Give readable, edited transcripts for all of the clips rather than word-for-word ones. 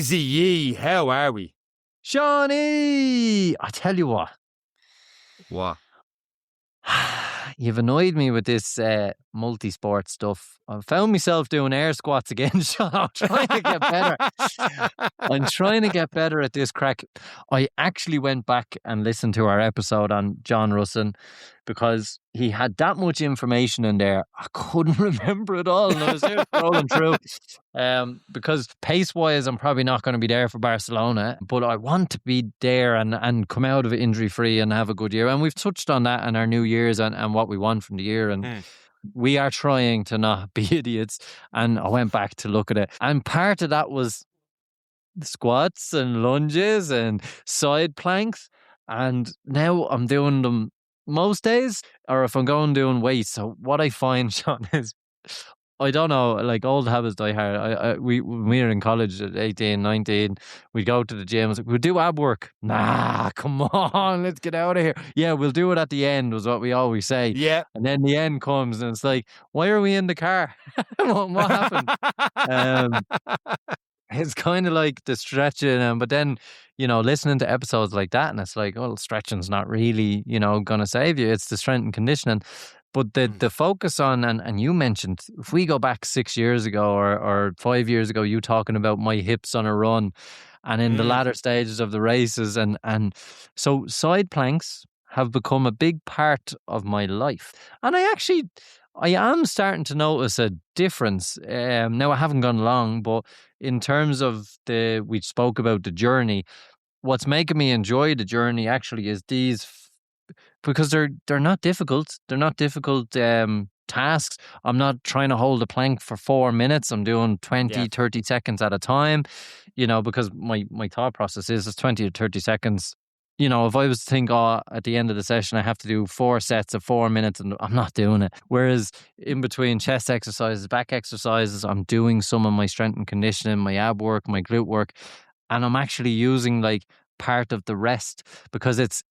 Easy Yee, how are we? Shawnee! I tell you what. What? You've annoyed me with this multi-sport stuff. I found myself doing air squats again, Sean. I'm trying to get better. I'm trying to get better at this crack. I actually went back and listened to our episode on John Russin because he had that much information in there. I couldn't remember it all, and I was there scrolling through. Because pace-wise, I'm probably not going to be there for Barcelona, but I want to be there and come out of it injury-free and have a good year. And we've touched on that in our New Year's and what we want from the year. And we are trying to not be idiots. And I went back to look at it. And part of that was squats and lunges and side planks. And now I'm doing them most days, or if I'm going doing weights. So what I find, Sean, is I don't know, like old habits die hard. When we were in college at 18, 19, we'd go to the gym. I was like, we'll do ab work. Nah, come on, let's get out of here. Yeah, we'll do it at the end, was what we always say. Yeah. And then the end comes and it's like, why are we in the car? what happened? It's kind of like the stretching, but then, listening to episodes like that, and it's like, well, stretching's not really, going to save you. It's the strength and conditioning. But the focus on, and you mentioned, if we go back 6 years ago or 5 years ago, you talking about my hips on a run and in the latter stages of the races. And so side planks have become a big part of my life. And I am starting to notice a difference. Now, I haven't gone long, but in terms of we spoke about the journey, what's making me enjoy the journey actually is these, because they're not difficult. They're not difficult tasks. I'm not trying to hold a plank for 4 minutes. I'm doing 20, 30 seconds at a time, because my thought process is it's 20 to 30 seconds. If I was to think, at the end of the session, I have to do 4 sets of 4 minutes, and I'm not doing it. Whereas in between chest exercises, back exercises, I'm doing some of my strength and conditioning, my ab work, my glute work, and I'm actually using like part of the rest because it's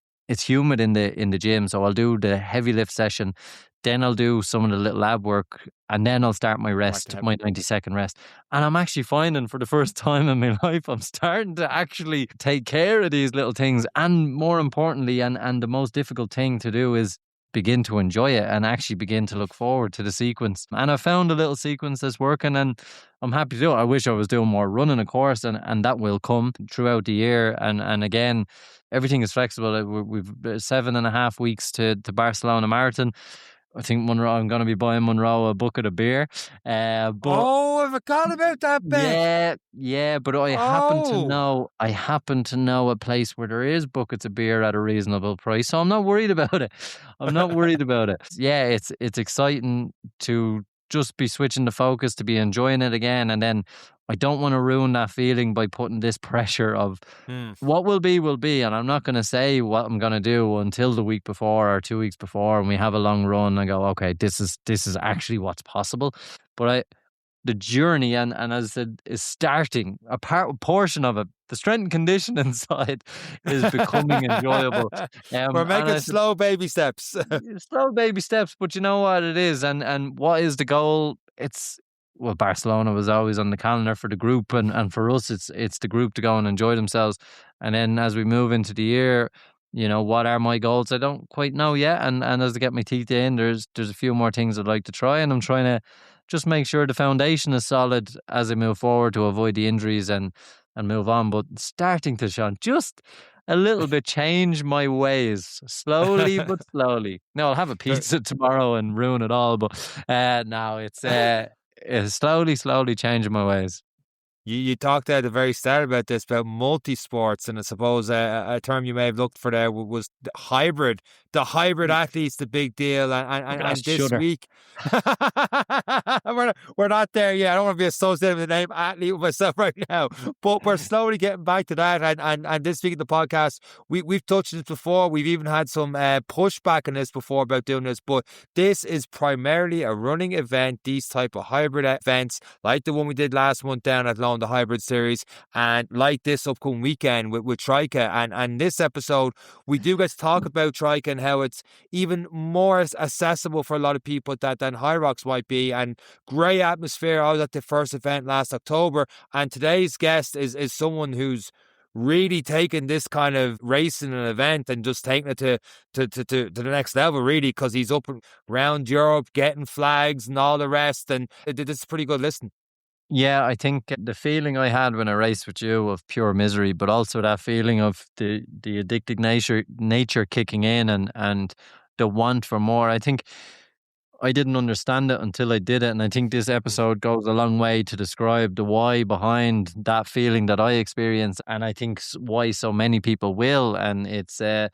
humid in the gym. So I'll do the heavy lift session, then I'll do some of the little lab work, and then I'll start my rest, my 90-second rest. And I'm actually finding for the first time in my life, I'm starting to actually take care of these little things. And more importantly, and the most difficult thing to do is begin to enjoy it and actually begin to look forward to the sequence. And I found a little sequence that's working, and I'm happy to do it. I wish I was doing more running, of course, and that will come throughout the year. And again, everything is flexible. We've 7.5 weeks to Barcelona Marathon. I think Monroe, I'm going to be buying Monroe a bucket of beer. But I forgot about that bit. Yeah, but I happen to know a place where there is buckets of beer at a reasonable price, so I'm not worried about it. Yeah, it's exciting to just be switching the focus, to be enjoying it again, and then I don't want to ruin that feeling by putting this pressure of what will be, and I'm not going to say what I'm going to do until the week before or 2 weeks before, and we have a long run. I go, okay, this is actually what's possible. But the journey, and as I said, is starting. A portion of it, the strength and conditioning side, is becoming enjoyable. We're making slow baby steps. Slow baby steps, but you know what it is, and what is the goal? Barcelona was always on the calendar for the group, and for us, it's the group to go and enjoy themselves. And then as we move into the year, what are my goals? I don't quite know yet. And as I get my teeth in, there's a few more things I'd like to try, and I'm trying to just make sure the foundation is solid as I move forward to avoid the injuries and move on. But starting to, Sean, just a little bit change my ways, slowly but slowly. No, I'll have a pizza tomorrow and ruin it all, but no, it's slowly changing my ways. You talked at the very start about this, about multi-sports, and I suppose a term you may have looked for there was the hybrid. The hybrid athlete's the big deal, and this week we're not there yet. I don't want to be associated with the name athlete with myself right now, but we're slowly getting back to that. And this week in the podcast, we've touched this before. We've even had some pushback on this before about doing this, but this is primarily a running event. These type of hybrid events, like the one we did last month down at Lone, the hybrid series, and like this upcoming weekend with Tryka. And this episode, we do get to talk about Tryka and and how it's even more accessible for a lot of people than Hyrox might be. And great atmosphere. I was at the first event last October, and today's guest is someone who's really taken this kind of racing an event and just taking it to the next level, really, because he's up around Europe getting flags and all the rest, and it's pretty good listen. Yeah, I think the feeling I had when I raced with you of pure misery, but also that feeling of the addictive nature kicking in, and the want for more. I think I didn't understand it until I did it. And I think this episode goes a long way to describe the why behind that feeling that I experience. And I think why so many people will. And it's a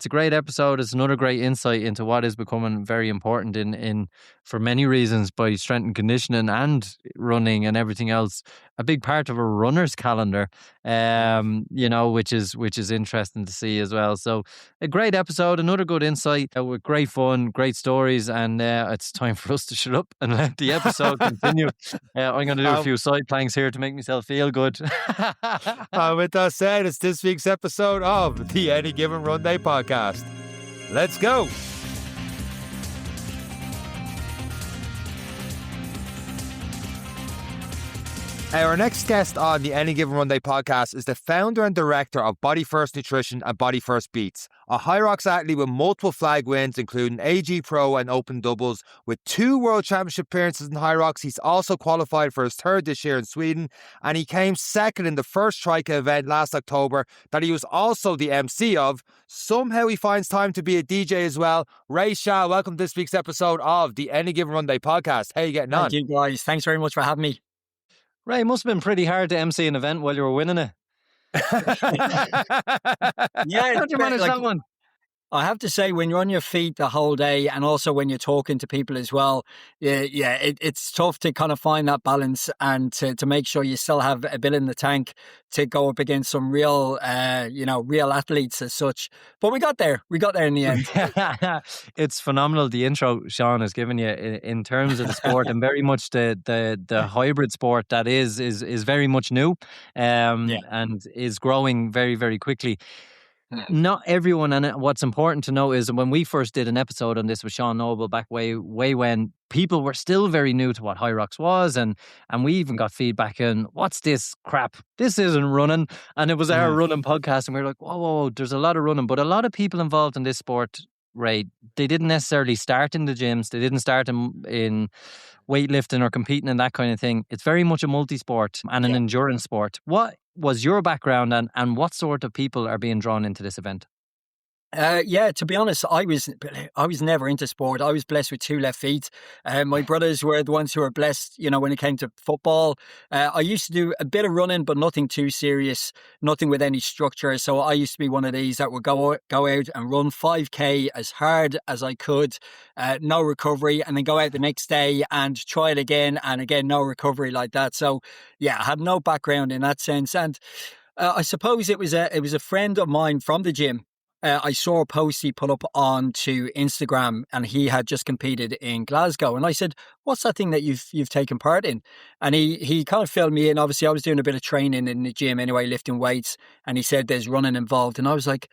great episode. It's another great insight into what is becoming very important in for many reasons by strength and conditioning and running and everything else. A big part of a runner's calendar, which is interesting to see as well. So a great episode, another good insight with great fun, great stories, and it's time for us to shut up and let the episode continue. I'm going to do a few side planks here to make myself feel good. With that said, it's this week's episode of the Any Given Run Day podcast. Let's go. Our next guest on the Any Given Run Day podcast is the founder and director of Body First Nutrition and Body First Beats, a Hyrox athlete with multiple flag wins, including AG Pro and Open Doubles. With 2 World Championship appearances in Hyrox, he's also qualified for his 3rd this year in Sweden, and he came 2nd in the first Tryka event last October that he was also the MC of. Somehow he finds time to be a DJ as well. Shah, welcome to this week's episode of the Any Given Run Day podcast. How are you getting on? Thank you, guys. Thanks very much for having me. Ray, it must have been pretty hard to MC an event while you were winning it. Yeah, how'd you manage that one? I have to say, when you're on your feet the whole day, and also when you're talking to people as well, it's tough to kind of find that balance and to make sure you still have a bit in the tank to go up against some real athletes as such. But we got there. We got there in the end. It's phenomenal, the intro Sean has given you in terms of the sport, and very much the hybrid sport that is very much new, and is growing very, very quickly. Not everyone, and what's important to know is when we first did an episode on this with Sean Noble back way when people were still very new to what Hyrox was, and we even got feedback on what's this crap, this isn't running, and it was our running podcast, and we were like, whoa, there's a lot of running. But a lot of people involved in this sport, Ray, they didn't necessarily start in the gyms, they didn't start in weightlifting or competing and that kind of thing. It's very much a multi-sport and an endurance sport. What was your background, and what sort of people are being drawn into this event? To be honest, I was never into sport. I was blessed with 2 left feet. My brothers were the ones who were blessed, when it came to football. I used to do a bit of running, but nothing too serious, nothing with any structure. So I used to be one of these that would go out and run 5K as hard as I could, no recovery, and then go out the next day and try it again, and again, no recovery, like that. So yeah, I had no background in that sense. And I suppose it was a friend of mine from the gym. I saw a post he put up onto Instagram, and he had just competed in Glasgow. And I said, "What's that thing that you've taken part in?" And he kind of filled me in. Obviously, I was doing a bit of training in the gym anyway, lifting weights. And he said there's running involved. And I was like,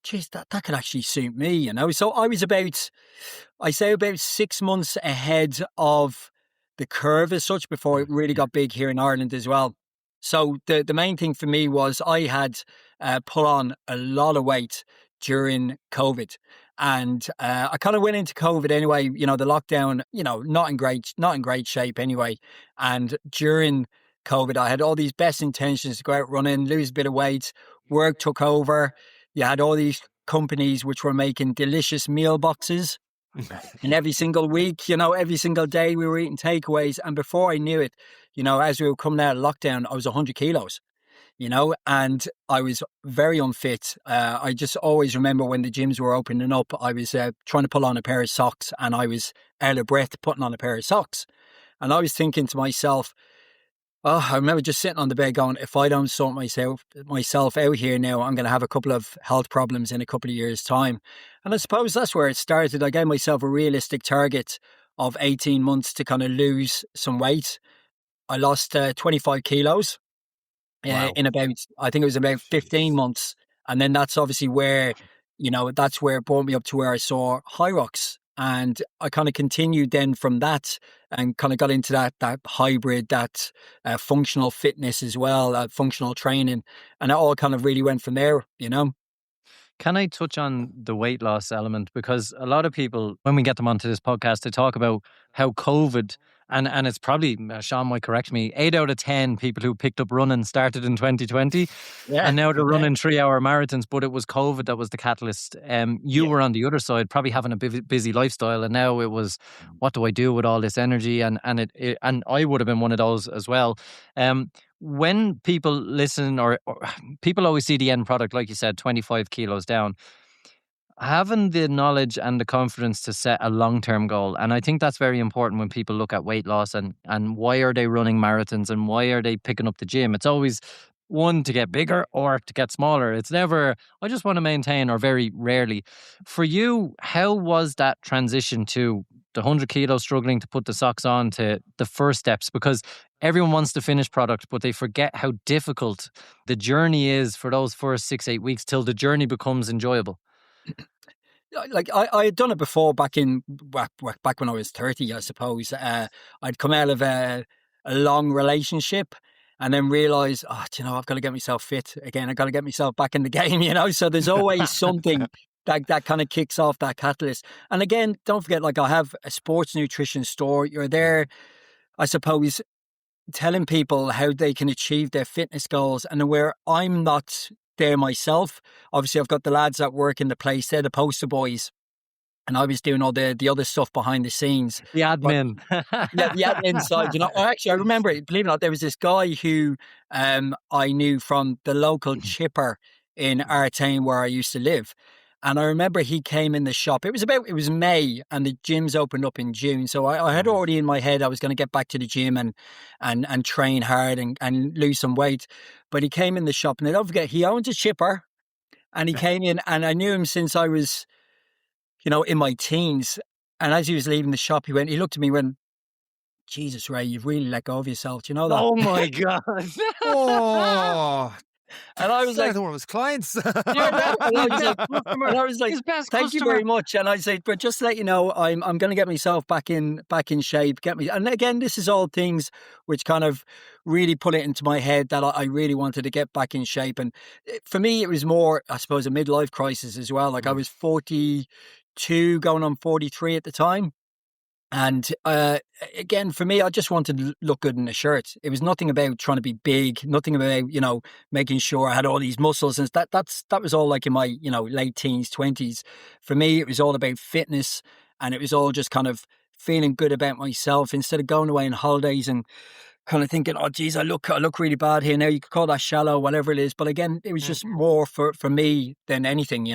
geez, that could actually suit me, So I was about 6 months ahead of the curve as such before it really got big here in Ireland as well. So the main thing for me was I had put on a lot of weight during COVID, and I kind of went into COVID anyway. The lockdown, not in great shape anyway. And during COVID, I had all these best intentions to go out running, lose a bit of weight. Work took over. You had all these companies which were making delicious meal boxes. And every single week, every single day we were eating takeaways. And before I knew it, as we were coming out of lockdown, I was 100 kilos, and I was very unfit. I just always remember when the gyms were opening up, I was trying to pull on a pair of socks, and I was out of breath putting on a pair of socks. And I was thinking to myself, I remember just sitting on the bed going, if I don't sort myself out here now, I'm going to have a couple of health problems in a couple of years' time. And I suppose that's where it started. I gave myself a realistic target of 18 months to kind of lose some weight. I lost 25 kilos in about, I think it was about 15 months. And then that's obviously where that's where it brought me up to where I saw Hyrox. And I kind of continued then from that and kind of got into that hybrid, that functional fitness as well, functional training. And it all kind of really went from there, Can I touch on the weight loss element? Because a lot of people, when we get them onto this podcast, they talk about how COVID, and it's probably, Sean might correct me, 8 out of 10 people who picked up running started in 2020. Yeah. And now they're running 3-hour marathons, but it was COVID that was the catalyst. You were on the other side, probably having a busy lifestyle, and now it was, what do I do with all this energy? And I would have been one of those as well. When people listen, or people always see the end product, like you said, 25 kilos down, having the knowledge and the confidence to set a long-term goal. And I think that's very important when people look at weight loss and why are they running marathons and why are they picking up the gym? It's always one, to get bigger or to get smaller. It's never, I just want to maintain, or very rarely. For you, how was that transition to the 100 kilos, struggling to put the socks on, to the first steps? Because everyone wants the finished product, but they forget how difficult the journey is for those first 6-8 weeks till the journey becomes enjoyable. Like I had done it before back when I was 30, I suppose. I'd come out of a long relationship and then realised, I've got to get myself fit again. I've got to get myself back in the game, So there's always something that kind of kicks off that catalyst. And again, don't forget, like I have a sports nutrition store. You're there, I suppose, telling people how they can achieve their fitness goals. And where I'm not there myself, obviously I've got the lads that work in the place, they're the poster boys, and I was doing all the other stuff behind the scenes, the admin. The admin side. Actually, I remember it, believe it or not, there was this guy who I knew from the local chipper in our town where I used to live. And I remember he came in the shop. It was May and the gyms opened up in June. So I had already in my head I was going to get back to the gym and train hard and lose some weight. But he came in the shop, and don't forget, he owns a chipper, and he came in, and I knew him since I was, in my teens. And as he was leaving the shop, he looked at me and went, "Jesus, Ray, you've really let go of yourself. Do you know that?" Oh my God. Oh. And I was like, one of his clients. and I was like, "Thank you very much." And I said, "But just to let you know, I'm going to get myself back in shape. And again, this is all things which kind of really put it into my head that I really wanted to get back in shape. And for me, it was more, I suppose, a midlife crisis as well. Like I was 42, going on 43 at the time. And again, for me, I just wanted to look good in a shirt. It was nothing about trying to be big, nothing about, making sure I had all these muscles. And that was all like in my, late teens, 20s. For me, it was all about fitness, and it was all just kind of feeling good about myself instead of going away on holidays and kind of thinking, "Oh, geez, I look really bad here." Now you could call that shallow, whatever it is. But again, it was just more for me than anything,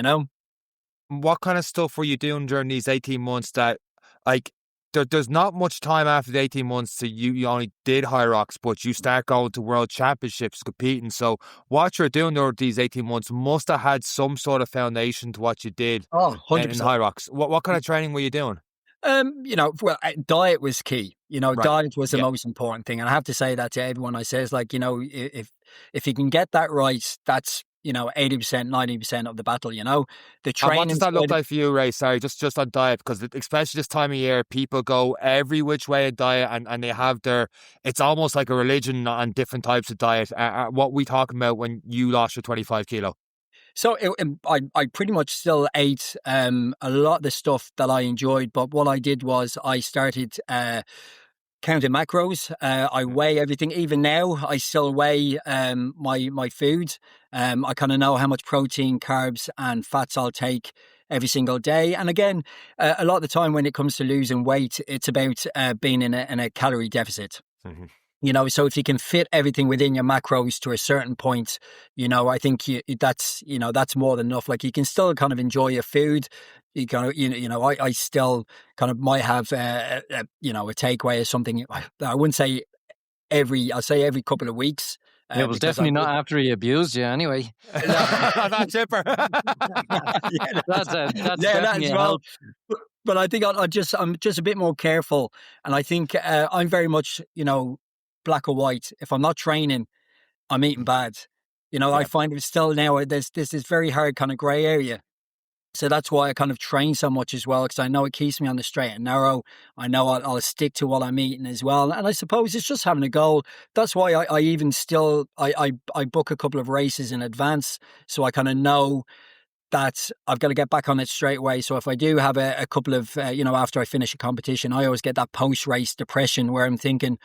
What kind of stuff were you doing during these 18 months that, like, there's not much time after the 18 months to you only did Hyrox, but you start going to world championships, competing. So what you're doing over these 18 months must have had some sort of foundation to what you did 100%. in Hyrox. What kind of training were you doing? Diet was key. Right. Diet was the most important thing. And I have to say that to everyone. I says, like, if you can get that right, that's 80%, 90% of the battle, the training. And what does that look like for you, Ray? Sorry, just on diet, because especially this time of year, people go every which way in diet, and they have it's almost like a religion on different types of diet. What we talking about when you lost your 25 kilo? So I pretty much still ate a lot of the stuff that I enjoyed, but what I did was I started counting macros. I weigh everything. Even now, I still weigh my food. I kind of know how much protein, carbs, and fats I'll take every single day. And again, a lot of the time when it comes to losing weight, it's about being in a calorie deficit. Mm-hmm. So if you can fit everything within your macros to a certain point, I think that's more than enough. Like you can still kind of enjoy your food. You kind of, I still kind of might have, a takeaway or something. I wouldn't say I'll say every couple of weeks. It was definitely not after he abused you anyway. That chipper. That's definitely a help. But I think I'm just a bit more careful. And I think I'm very much, black or white. If I'm not training, I'm eating bad. I find it still now, there's this very hard kind of grey area. So that's why I kind of train so much as well, because I know it keeps me on the straight and narrow. I know I'll stick to what I'm eating as well. And I suppose it's just having a goal. That's why I even still, I book a couple of races in advance. So I kind of know that I've got to get back on it straight away. So if I do have a couple of, after I finish a competition, I always get that post-race depression where I'm thinking,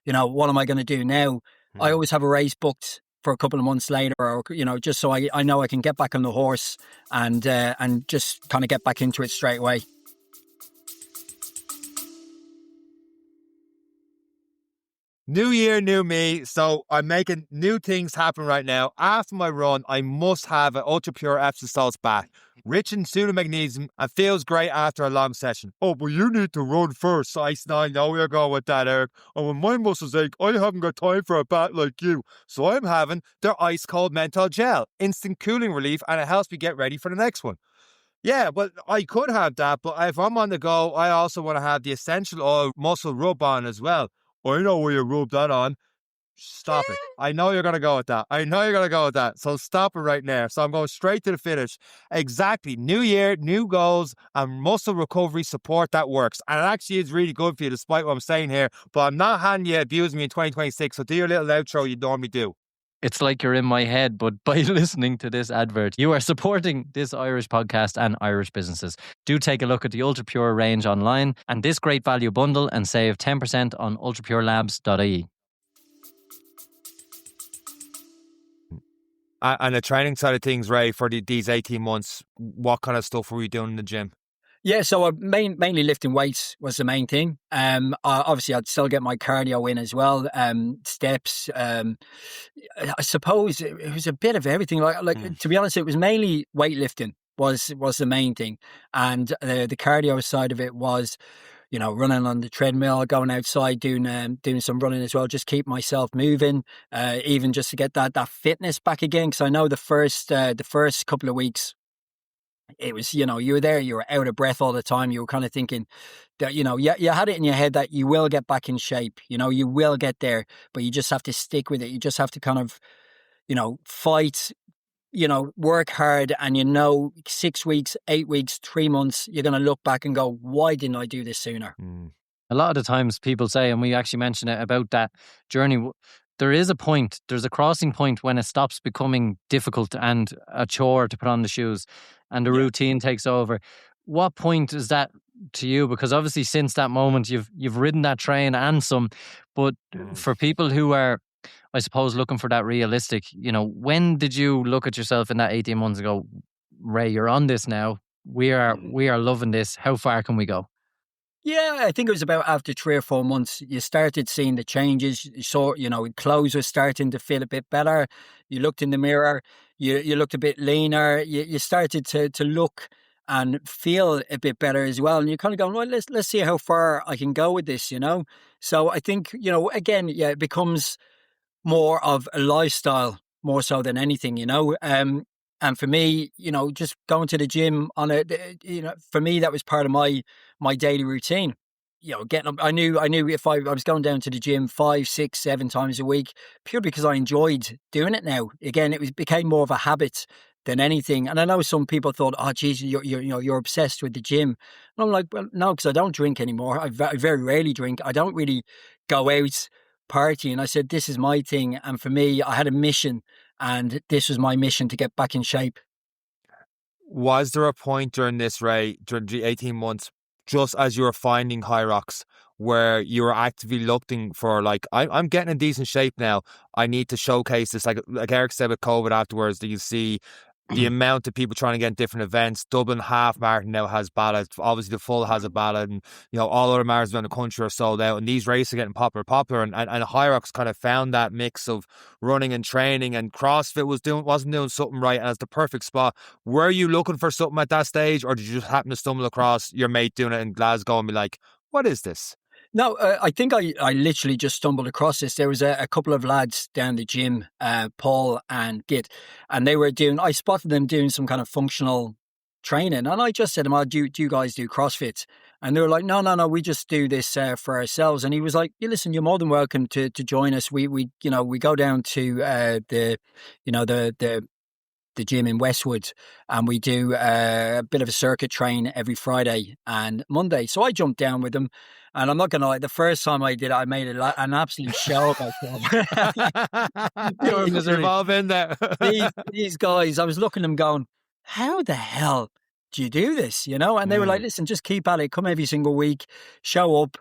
what am I going to do now? I always have a race booked for a couple of months later, or just so I know I can get back on the horse and just kind of get back into it straight away. New year, new me. So I'm making new things happen right now. After my run, I must have an ultra pure Epsom salts bath, rich in pseudo magnesium, and feels great after a long session. Oh, but you need to run first. So I know you're going with that, Eric. And when my muscles ache, I haven't got time for a bath like you. So I'm having their ice cold menthol gel, instant cooling relief, and it helps me get ready for the next one. Yeah, well, I could have that, but if I'm on the go, I also want to have the essential oil muscle rub on as well. I know where you rub that on. Stop it. I know you're going to go with that. So stop it right now. So I'm going straight to the finish. Exactly. New year, new goals, and muscle recovery support that works. And it actually is really good for you, despite what I'm saying here. But I'm not having you abuse me in 2026. So do your little outro you normally do. It's like you're in my head, but by listening to this advert, you are supporting this Irish podcast and Irish businesses. Do take a look at the Ultra Pure range online and this great value bundle and save 10% on ultrapurelabs.ie. And the training side of things, Ray, for these 18 months, what kind of stuff were you doing in the gym? Yeah, so mainly lifting weights was the main thing. Obviously, I'd still get my cardio in as well. Steps. I suppose it was a bit of everything. To be honest, it was mainly weightlifting was the main thing, and the cardio side of it was, running on the treadmill, going outside, doing some running as well, just keep myself moving, even just to get that fitness back again. Because I know the first couple of weeks, it was, you were there, you were out of breath all the time. You were kind of thinking that, you had it in your head that you will get back in shape, you will get there, but you just have to stick with it. You just have to kind of, fight, work hard, and 6 weeks, 8 weeks, 3 months, you're going to look back and go, why didn't I do this sooner? A lot of the times people say, and we actually mentioned it about that journey, there is a point, there's a crossing point when it stops becoming difficult and a chore to put on the shoes and the routine takes over. What point is that to you? Because obviously since that moment you've ridden that train and some, but for people who are, I suppose, looking for that realistic, when did you look at yourself in that 18 months ago, Ray, you're on this now, we are loving this, how far can we go? Yeah, I think it was about after 3 or 4 months, you started seeing the changes. You saw, clothes were starting to fit a bit better. You looked in the mirror, you looked a bit leaner. You started to look and feel a bit better as well. And you're kind of going, well, let's see how far I can go with this, So I think, again, it becomes more of a lifestyle more so than anything, and for me, just going to the gym for me, that was part of my daily routine. Getting up, I knew if I was going down to the gym 5, 6, 7 times a week, purely because I enjoyed doing it now. Again, became more of a habit than anything. And I know some people thought, oh, geez, you're obsessed with the gym. And I'm like, well, no, because I don't drink anymore. I very rarely drink. I don't really go out party. And I said, this is my thing. And for me, I had a mission, and this was my mission to get back in shape. Was there a point during this, Ray, during the 18 months, just as you were finding Hyrox, where you were actively looking for, like, I'm getting in decent shape now, I need to showcase this, like Eric said with COVID afterwards, that you see the amount of people trying to get in different events. Dublin half marathon now has ballots. Obviously, the full has a ballot, and all other marathons around the country are sold out. And these races are getting popular. And Hyrox kind of found that mix of running and training, and CrossFit wasn't doing something right, and it's the perfect spot. Were you looking for something at that stage, or did you just happen to stumble across your mate doing it in Glasgow and be like, "What is this?" No, I think I literally just stumbled across this. There was a couple of lads down the gym, Paul and Git, and I spotted them doing some kind of functional training. And I just said to them, do you guys do CrossFit? And they were like, no, we just do this for ourselves. And he was like, listen, you're more than welcome to join us. We go down to the the gym in Westwood, and we do a bit of a circuit train every Friday and Monday. So I jumped down with them, and I'm not going to lie, the first time I did it, I made an absolute show of myself. Pure misery. We've all been there. These guys, I was looking at them going, how the hell do you do this? You know? And they were like, listen, just keep at it. Come every single week, show up,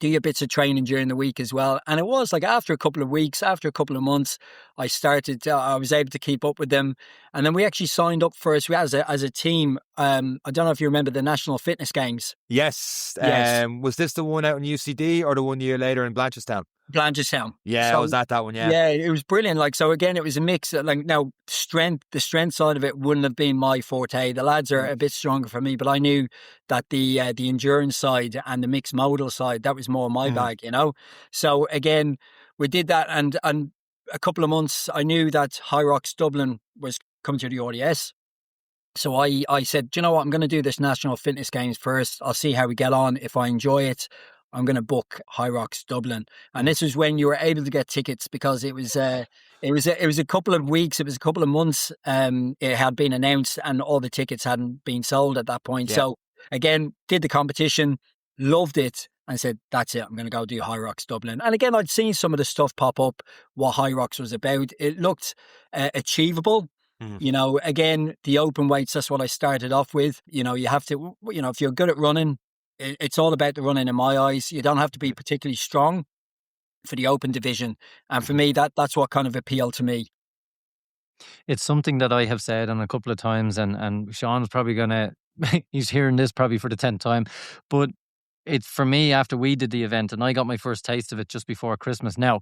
do your bits of training during the week as well. And it was like after a couple of weeks, after a couple of months, I was able to keep up with them. And then we actually signed up first as a team. I don't know if you remember the National Fitness Games. Yes. Yes. Was this the one out in UCD or the 1 year later in Blanchardstown? Blanchardstown. Yeah, So, I was at that one, yeah. Yeah, it was brilliant. Like, so again, it was a mix. Like, now, the strength side of it wouldn't have been my forte. The lads are a bit stronger for me, but I knew that the endurance side and the mixed modal side, that was more my bag, you know. So again, we did that, and a couple of months, I knew that Hyrox Dublin was coming to the ODS. So I said, do you know what? I'm going to do this National Fitness Games first. I'll see how we get on. If I enjoy it, I'm going to book Hyrox Dublin. And this was when you were able to get tickets, because it was a couple of weeks, it was a couple of months. It had been announced and all the tickets hadn't been sold at that point. Yeah. So again, did the competition, loved it, and said, that's it, I'm going to go do Hyrox Dublin. And again, I'd seen some of the stuff pop up, what Hyrox was about. It looked achievable. You know, again, the open weights, that's what I started off with. You know, you have to, you know, if you're good at running, it's all about the running in my eyes. You don't have to be particularly strong for the open division. And for me, that's what kind of appealed to me. It's something that I have said on a couple of times, and Sean's probably gonna he's hearing this probably for the 10th time, but it's for me, after we did the event and I got my first taste of it just before Christmas. Now,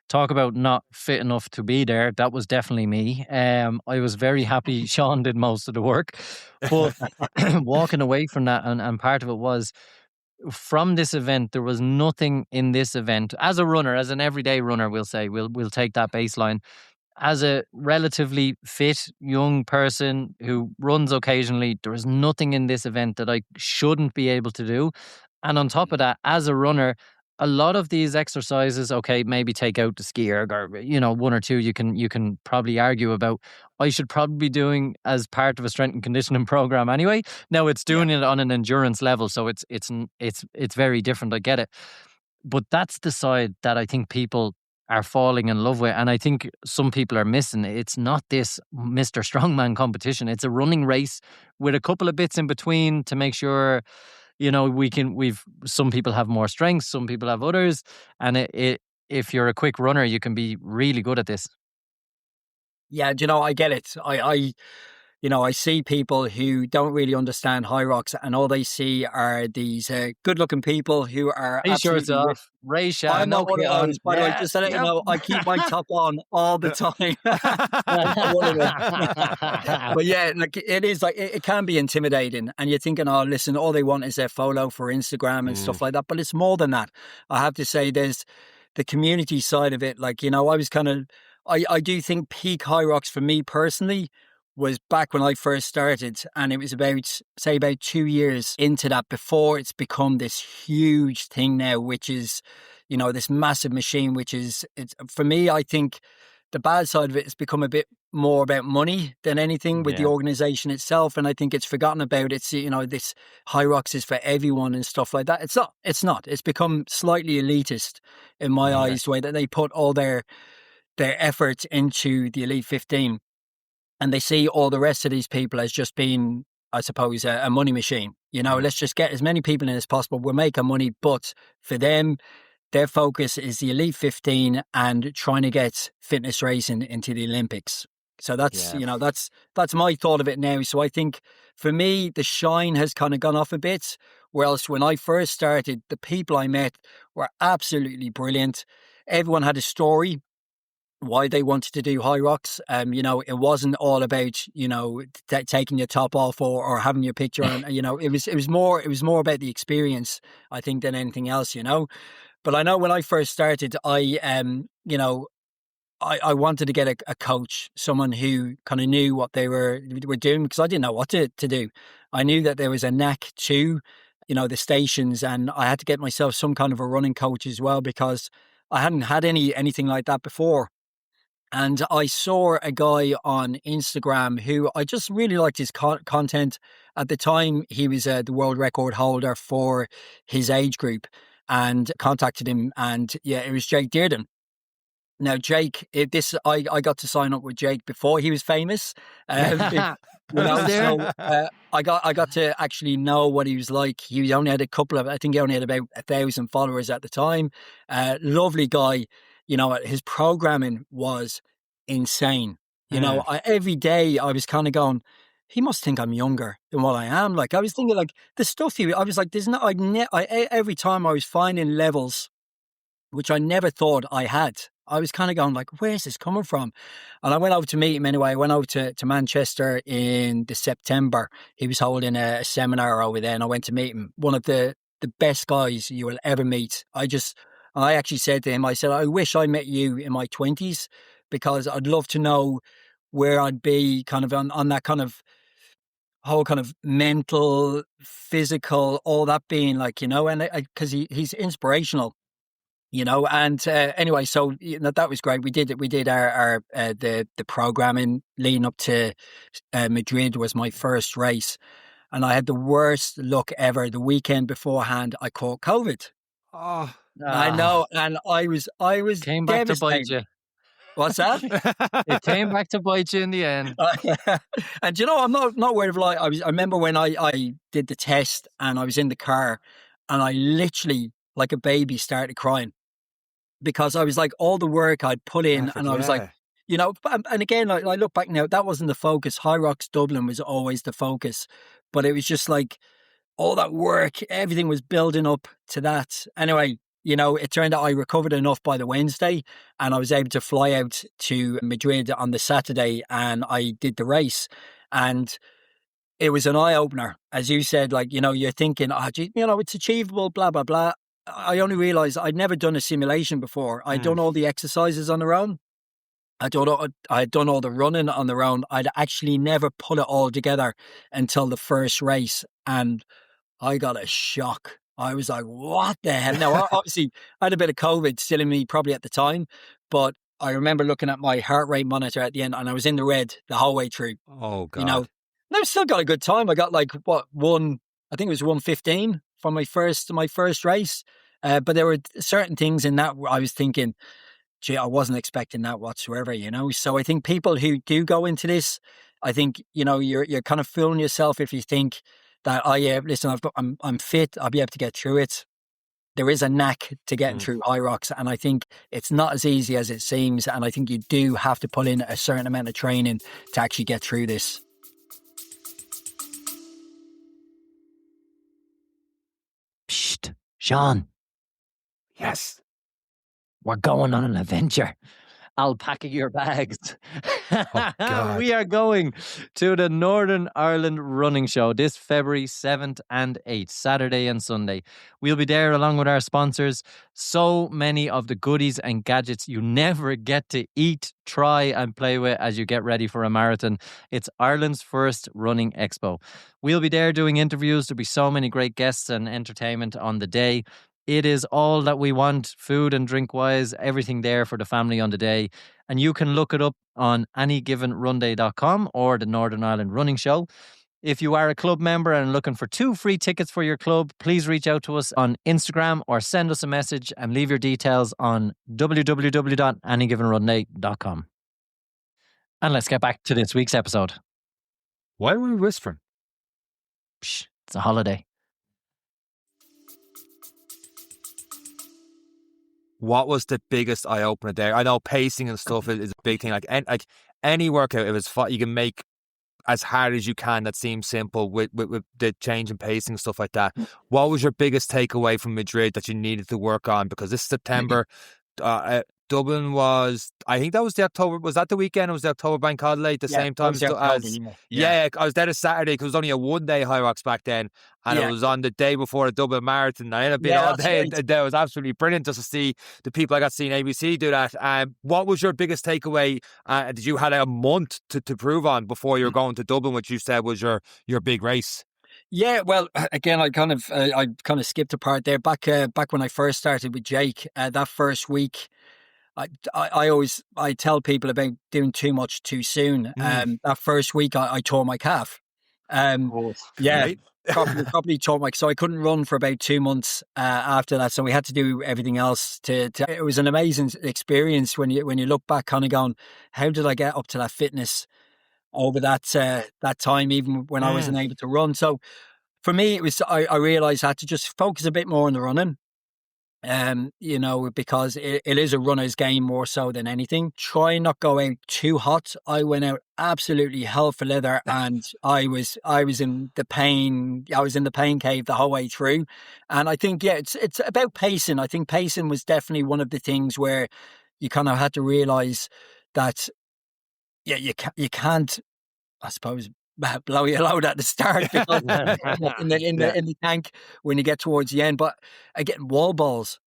talk about not fit enough to be there. That was definitely me. I was very happy Sean did most of the work, but walking away from that, and part of it was, from this event, there was nothing in this event as a runner, as an everyday runner, we'll say, we'll take that baseline. As a relatively fit young person who runs occasionally, there is nothing in this event that I shouldn't be able to do. And on top of that, as a runner, a lot of these exercises, okay, maybe take out the ski erg, or, you know, one or two you can probably argue about. I should probably be doing as part of a strength and conditioning program anyway. Now it's doing it on an endurance level, so it's very different. I get it, but that's the side that I think people are falling in love with, and I think some people are missing. It's not this Mr. Strongman competition. It's a running race with a couple of bits in between to make sure, you know, some people have more strengths, some people have others, and if you're a quick runner, you can be really good at this. Yeah, do you know, I get it. You know, I see people who don't really understand Hyrox, and all they see are these good-looking people who are Hey, sure, it's absolutely... off. Ray Shah, I'm no not one kit of on. those, by the way, just to let you know, I keep my top on all the time. I'm not one of them. But yeah, like, it is like, it can be intimidating, and you're thinking, oh, listen, all they want is their photo for Instagram and stuff like that. But it's more than that. I have to say, there's the community side of it. Like, you know, I do think peak Hyrox for me personally was back when I first started, and it was about 2 years into that, before it's become this huge thing now, which is, you know, this massive machine, which is, it's, for me, I think the bad side of it has become a bit more about money than anything with the organization itself. And I think it's forgotten about. It's, you know, this Hyrox is for everyone and stuff like that. It's not. It's become slightly elitist in my eyes, the way that they put all their efforts into the Elite 15. And they see all the rest of these people as just being, I suppose, a money machine. You know, let's just get as many people in as possible. We'll make our money. But for them, their focus is the Elite 15 and trying to get fitness racing into the Olympics. So that's, you know, that's my thought of it now. So I think for me, the shine has kind of gone off a bit. Whereas when I first started, the people I met were absolutely brilliant. Everyone had a story why they wanted to do Hyrox. You know, it wasn't all about, you know, taking your top off or having your picture on. You know, it was more about the experience, I think, than anything else, you know. But I know when I first started, I wanted to get a coach, someone who kind of knew what they were doing, because I didn't know what to do. I knew that there was a knack to, you know, the stations, and I had to get myself some kind of a running coach as well, because I hadn't had anything like that before. And I saw a guy on Instagram who I just really liked his content. At the time, he was the world record holder for his age group, and contacted him. And yeah, it was Jake Dearden. Now, Jake, I got to sign up with Jake before he was famous. You I was know, there. so I got to actually know what he was like. He only had I think he only had about 1,000 followers at the time. Lovely guy. You know, his programming was insane. You know, every day I was kind of going, he must think I'm younger than what I am. Like I was thinking, like the stuff I was like, there's no, every time I was finding levels which I never thought I had. I was kind of going like, where's this coming from? And I went over to meet him anyway. I went over to Manchester in the September. He was holding a seminar over there, and I went to meet him. One of the best guys you will ever meet. I actually said to him, I said, I wish I met you in my 20s, because I'd love to know where I'd be kind of on that kind of whole kind of mental, physical, all that being like, you know, and because he's inspirational. You know, and anyway, so you know, that was great. We did our the programming leading up to Madrid was my first race, and I had the worst luck ever. The weekend beforehand, I caught COVID. Oh, I know, and I was Came back to bite devastated. you. What's that? It came back to bite you in the end. And you know, I'm not worried of like I remember when I did the test and I was in the car, and I literally like a baby started crying, because I was like, all the work I'd put in, effort, and I was like, yeah. you know, and again, I look back now, that wasn't the focus. Hyrox Dublin was always the focus, but it was just like all that work, everything was building up to that. Anyway, you know, it turned out I recovered enough by the Wednesday, and I was able to fly out to Madrid on the Saturday, and I did the race. And it was an eye opener. As you said, like, you know, you're thinking, oh, gee, you know, it's achievable, blah, blah, blah. I only realized I'd never done a simulation before. I'd done all the exercises on their own. I'd done all the running on their own. I'd actually never put it all together until the first race. And I got a shock. I was like, what the hell? Now, obviously, I had a bit of COVID still in me probably at the time, but I remember looking at my heart rate monitor at the end, and I was in the red the whole way through. Oh, God. You know, and I still got a good time. I got like I think it was 1:15 for my first race. But there were certain things in that I was thinking, gee, I wasn't expecting that whatsoever, you know? So I think people who do go into this, I think, you know, you're kind of fooling yourself if you think that, oh yeah, listen, I'm fit, I'll be able to get through it. There is a knack to getting through Hyrox, and I think it's not as easy as it seems. And I think you do have to put in a certain amount of training to actually get through this. Psst, Sean, Yes. we're going on an adventure. I'll pack your bags. God. We are going to the Northern Ireland Running Show this February 7th and 8th, Saturday and Sunday. We'll be there along with our sponsors. So many of the goodies and gadgets you never get to eat, try and play with as you get ready for a marathon. It's Ireland's first running expo. We'll be there doing interviews. There'll be so many great guests and entertainment on the day. It is all that we want, food and drink wise, everything there for the family on the day. And you can look it up on anygivenrunday.com or the Northern Ireland Running Show. If you are a club member and looking for 2 free tickets for your club, please reach out to us on Instagram or send us a message and leave your details on www.anygivenrunday.com. And let's get back to this week's episode. Why are we whispering? Psh, it's a holiday. What was the biggest eye opener there? I know pacing and stuff is a big thing. Like any workout, if it's you can make as hard as you can. That seems simple with the change in pacing and stuff like that. What was your biggest takeaway from Madrid that you needed to work on? Because this September, Dublin was, I think that was the October, was that the weekend? It was the October Bank Holiday at the same time yeah, I was there this Saturday because it was only a 1-day Hyrox back then, and it was on the day before the Dublin Marathon. I ended up being all day, and that was absolutely brilliant just to see the people. I got to see in ABC do that. What was your biggest takeaway? Did you had a month to prove on before you were going to Dublin, which you said was your big race? Yeah, well, again, I kind of skipped a part there. Back when I first started with Jake, that first week, I tell people about doing too much too soon. That first week I tore my calf. Yeah, Right. probably tore my. So I couldn't run for about 2 months after that. So we had to do everything else. It was an amazing experience when you look back, kind of going, how did I get up to that fitness over that time, even when I wasn't able to run? So for me, it was I realized I had to just focus a bit more on the running. Because it is a runner's game more so than anything. Try not go out too hot. I went out absolutely hell for leather, and I was in the pain. I was in the pain cave the whole way through. And I think it's about pacing. I think pacing was definitely one of the things where you kind of had to realize that you can't, I suppose, blow your load at the start because in the tank when you get towards the end. But again, wall balls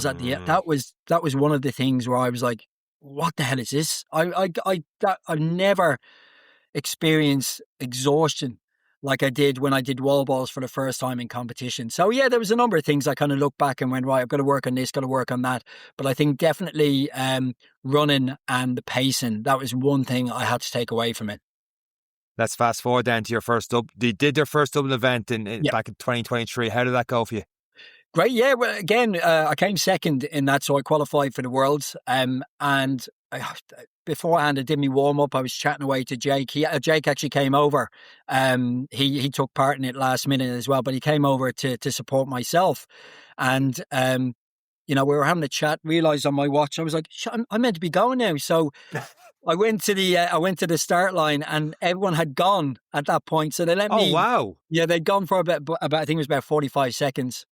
at the end. That was one of the things where I was like, what the hell is this? I've never experienced exhaustion like I did when I did wall balls for the first time in competition. So yeah, there was a number of things I kind of looked back and went, right, I've got to work on this, got to work on that. But I think definitely running and the pacing, that was one thing I had to take away from it. Let's fast forward then to your first They did their first Dublin event back in 2023. How did that go for you? Great, yeah. Well, again, I came second in that, so I qualified for the Worlds. And beforehand, I did my warm up. I was chatting away to Jake. Jake actually came over. He took part in it last minute as well, but he came over to support myself. And we were having a chat. Realised on my watch, I was like, I'm meant to be going now. So I went to the start line, and everyone had gone at that point. So they let me. Oh wow! Yeah, they'd gone for about I think it was about 45 seconds,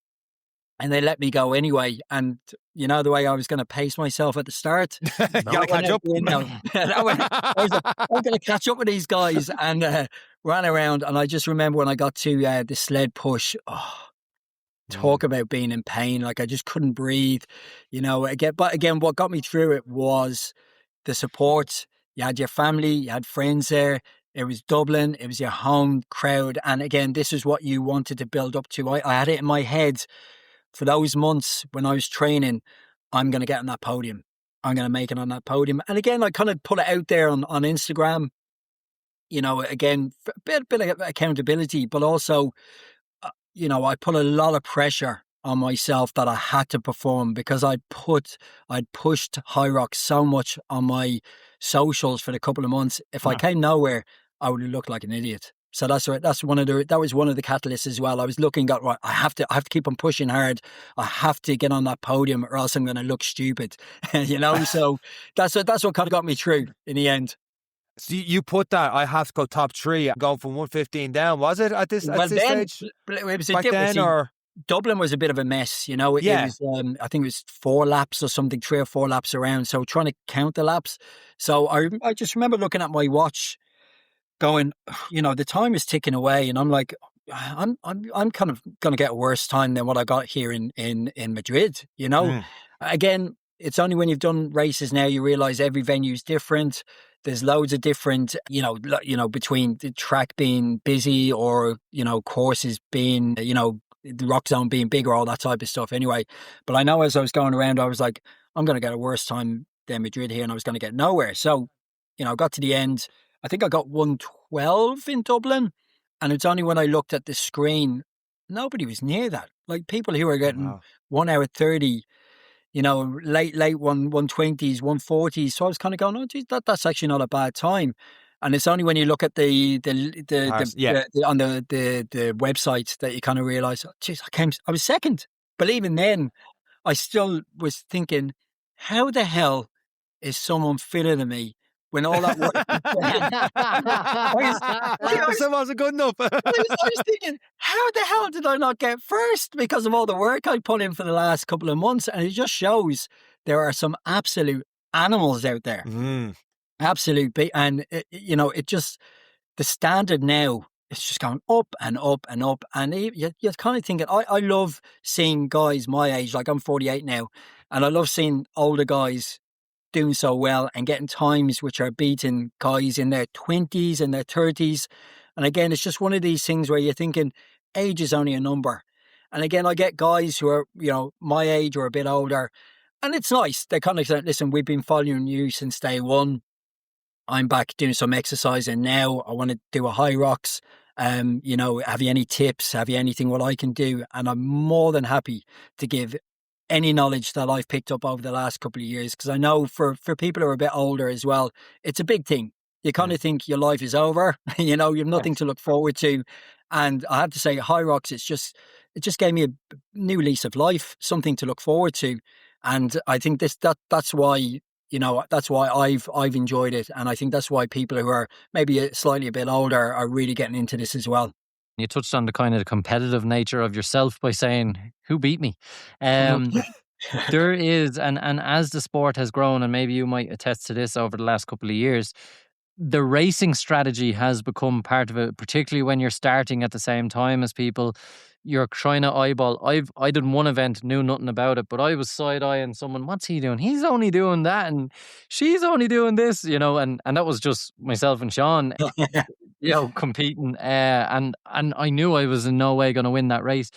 and they let me go anyway. And you know the way I was going to pace myself at the start. Gotta catch up. I was like, I'm going to catch up with these guys, and ran around. And I just remember when I got to the sled push. Oh, talk about being in pain! Like I just couldn't breathe. But again, what got me through it was the support. You had your family, you had friends there. It was Dublin, it was your home crowd. And again, this is what you wanted to build up to. I had it in my head for those months when I was training, I'm going to get on that podium. I'm going to make it on that podium. And again, I kind of put it out there on Instagram, again, a bit of accountability, but also, I put a lot of pressure on myself that I had to perform because I'd pushed Hyrox so much on my socials for the couple of months. If I came nowhere, I would have looked like an idiot. So that was one of the catalysts as well. I was looking at, right, I have to keep on pushing hard. I have to get on that podium or else I'm going to look stupid. So that's what kind of got me through in the end. So you put that, I have to go top 3, going from 115 down, was it at this stage? It was back then, or? Dublin was a bit of a mess, It was, I think it was 4 laps or something, 3 or 4 laps around. So trying to count the laps. So I just remember looking at my watch, going, the time is ticking away, and I'm like, I'm kind of going to get a worse time than what I got here in Madrid. Again, it's only when you've done races now you realize every venue is different. There's loads of different, between the track being busy or courses being, the rock zone being bigger, all that type of stuff anyway. But I know as I was going around, I was like, I'm going to get a worse time than Madrid here, and I was going to get nowhere. So, I got to the end. I think I got 112 in Dublin, and it's only when I looked at the screen, nobody was near that. Like people who were getting 1 hour 30, late 120s, 140s. So I was kind of going, oh, geez, that's actually not a bad time. And it's only when you look at the on the website that you kind of realize, oh, geez, I was second. But even then, I still was thinking, how the hell is someone fitter than me when all that work? Someone wasn't good enough. I was thinking, how the hell did I not get first because of all the work I put in for the last couple of months? And it just shows there are some absolute animals out there. Absolute. And, it just, the standard now, it's just going up and up and up. And you're kind of thinking, I love seeing guys my age, like I'm 48 now, and I love seeing older guys doing so well and getting times which are beating guys in their 20s and their 30s. And again, it's just one of these things where you're thinking age is only a number. And again, I get guys who are, my age or a bit older, And it's nice. They kind of say, listen, we've been following you since day one. I'm back doing some exercising now. I want to do a Hyrox. Have you any tips? Have you anything what I can do? And I'm more than happy to give any knowledge that I've picked up over the last couple of years. Because I know for people who are a bit older as well, it's a big thing. You kind of think your life is over. You have nothing to look forward to. And I have to say, Hyrox, it just gave me a new lease of life, something to look forward to. And I think that's why, that's why I've enjoyed it. And I think that's why people who are maybe slightly a bit older are really getting into this as well. You touched on the kind of the competitive nature of yourself by saying, who beat me? There is, and as the sport has grown, and maybe you might attest to this over the last couple of years, the racing strategy has become part of it, particularly when you're starting at the same time as people. You're trying to eyeball. I did one event, knew nothing about it, but I was side-eyeing someone. What's he doing? He's only doing that, and she's only doing this, and that was just myself and Sean, competing. And I knew I was in no way going to win that race.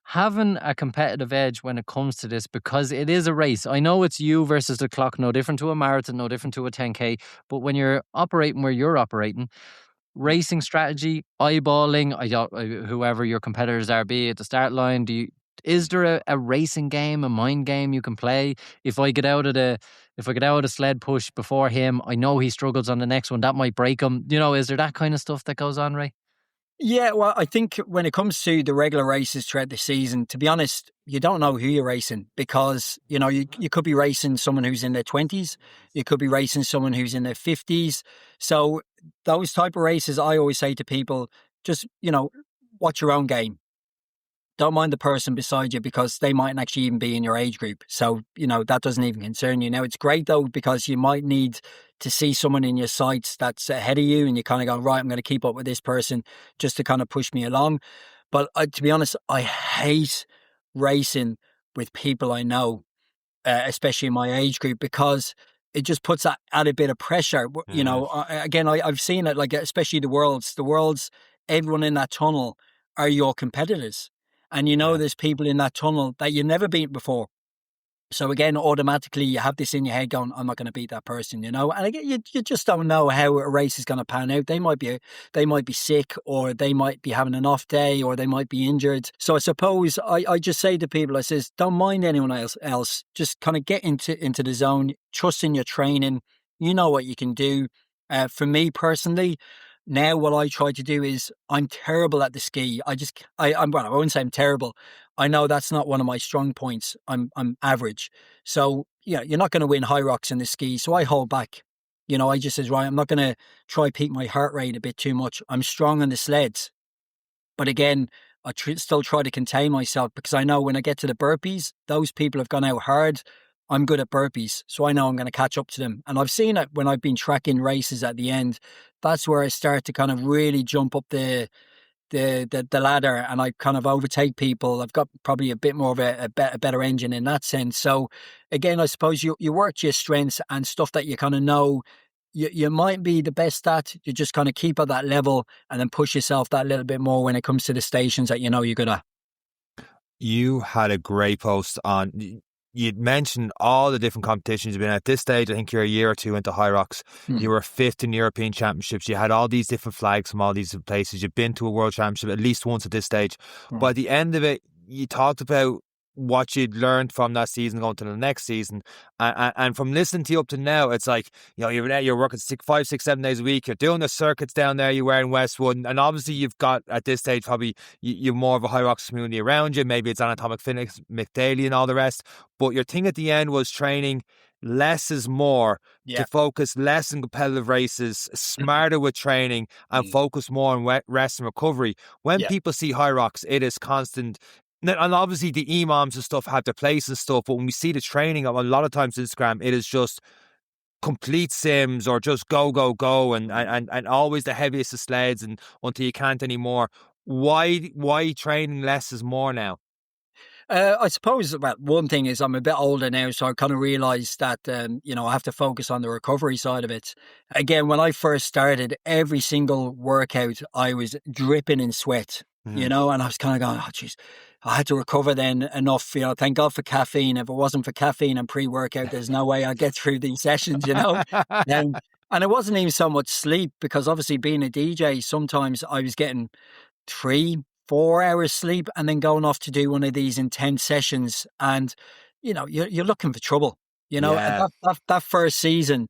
Having a competitive edge when it comes to this, because it is a race. I know it's you versus the clock, no different to a marathon, no different to a 10K. But when you're operating where you're operating, racing strategy, eyeballing, whoever your competitors are, be at the start line, is there a racing game, a mind game you can play? If I get out of a sled push before him, I know he struggles on the next one, that might break him. Is there that kind of stuff that goes on, Ray? Yeah, well, I think when it comes to the regular races throughout the season, to be honest, you don't know who you're racing because, you could be racing someone who's in their 20s. You could be racing someone who's in their 50s. So those type of races, I always say to people, just, watch your own game. Don't mind the person beside you because they mightn't actually even be in your age group. So, that doesn't even concern you. Now, it's great, though, because you might need to see someone in your sights that's ahead of you and you kind of go, right, I'm going to keep up with this person just to kind of push me along. But to be honest, I hate racing with people I know, especially in my age group, because it just puts that added bit of pressure. Again, I've seen it, like, especially the worlds, everyone in that tunnel are your competitors. And there's people in that tunnel that you've never beat before. So again, automatically you have this in your head going, I'm not going to beat that person, And again, you just don't know how a race is going to pan out. They might be sick, or they might be having an off day, or they might be injured. So I suppose I just say to people, I says, don't mind anyone else. Just kind of get into the zone, trust in your training. You know what you can do. For me personally, now what I try to do is, I'm terrible at the ski. I wouldn't say I'm terrible. I know that's not one of my strong points. I'm average. So, you're not going to win Hyrox in the ski. So I hold back. I just says, right, I'm not going to try peak my heart rate a bit too much. I'm strong on the sleds. But again, I still try to contain myself because I know when I get to the burpees, those people have gone out hard. I'm good at burpees, so I know I'm going to catch up to them. And I've seen it when I've been tracking races at the end. That's where I start to kind of really jump up the ladder, and I kind of overtake people. I've got probably a bit more of a better engine in that sense. So again, I suppose you work your strengths and stuff that you kind of know you might be the best at. You just kind of keep at that level and then push yourself that little bit more when it comes to the stations that you're good at. You had a great post on... You'd mentioned all the different competitions you've been at. This stage, I think you're a year or two into Hyrox. You were fifth in European Championships. You had all these different flags from all these different places. You've been to a World Championship at least once at this stage. By the end of it, you talked about what you'd learned from that season going to the next season. And from listening to you up to now, it's like, you're working 5, 6, 7 days a week. You're doing the circuits down there you were in Westwood. And obviously you've got, at this stage, probably you're more of a Hyrox community around you. Maybe it's Anatomic Fitness, McDaily and all the rest. But your thing at the end was training less is more, to focus less on competitive races, smarter with training, and focus more on rest and recovery. When people see Hyrox, it is constant. And obviously the EMOMs and stuff have their place and stuff, but when we see the training, a lot of times Instagram, it is just complete sims or just go, go, go, and always the heaviest of sleds and until you can't anymore. Why training less is more now? I suppose one thing is I'm a bit older now, so I kind of realised that, I have to focus on the recovery side of it. Again, when I first started, every single workout, I was dripping in sweat, and I was kind of going, oh, jeez, I had to recover then enough, thank God for caffeine. If it wasn't for caffeine and pre-workout, there's no way I'd get through these sessions, And it wasn't even so much sleep, because obviously being a DJ, sometimes I was getting 3-4 hours sleep and then going off to do one of these intense sessions, and you're looking for trouble. Yeah. That first season,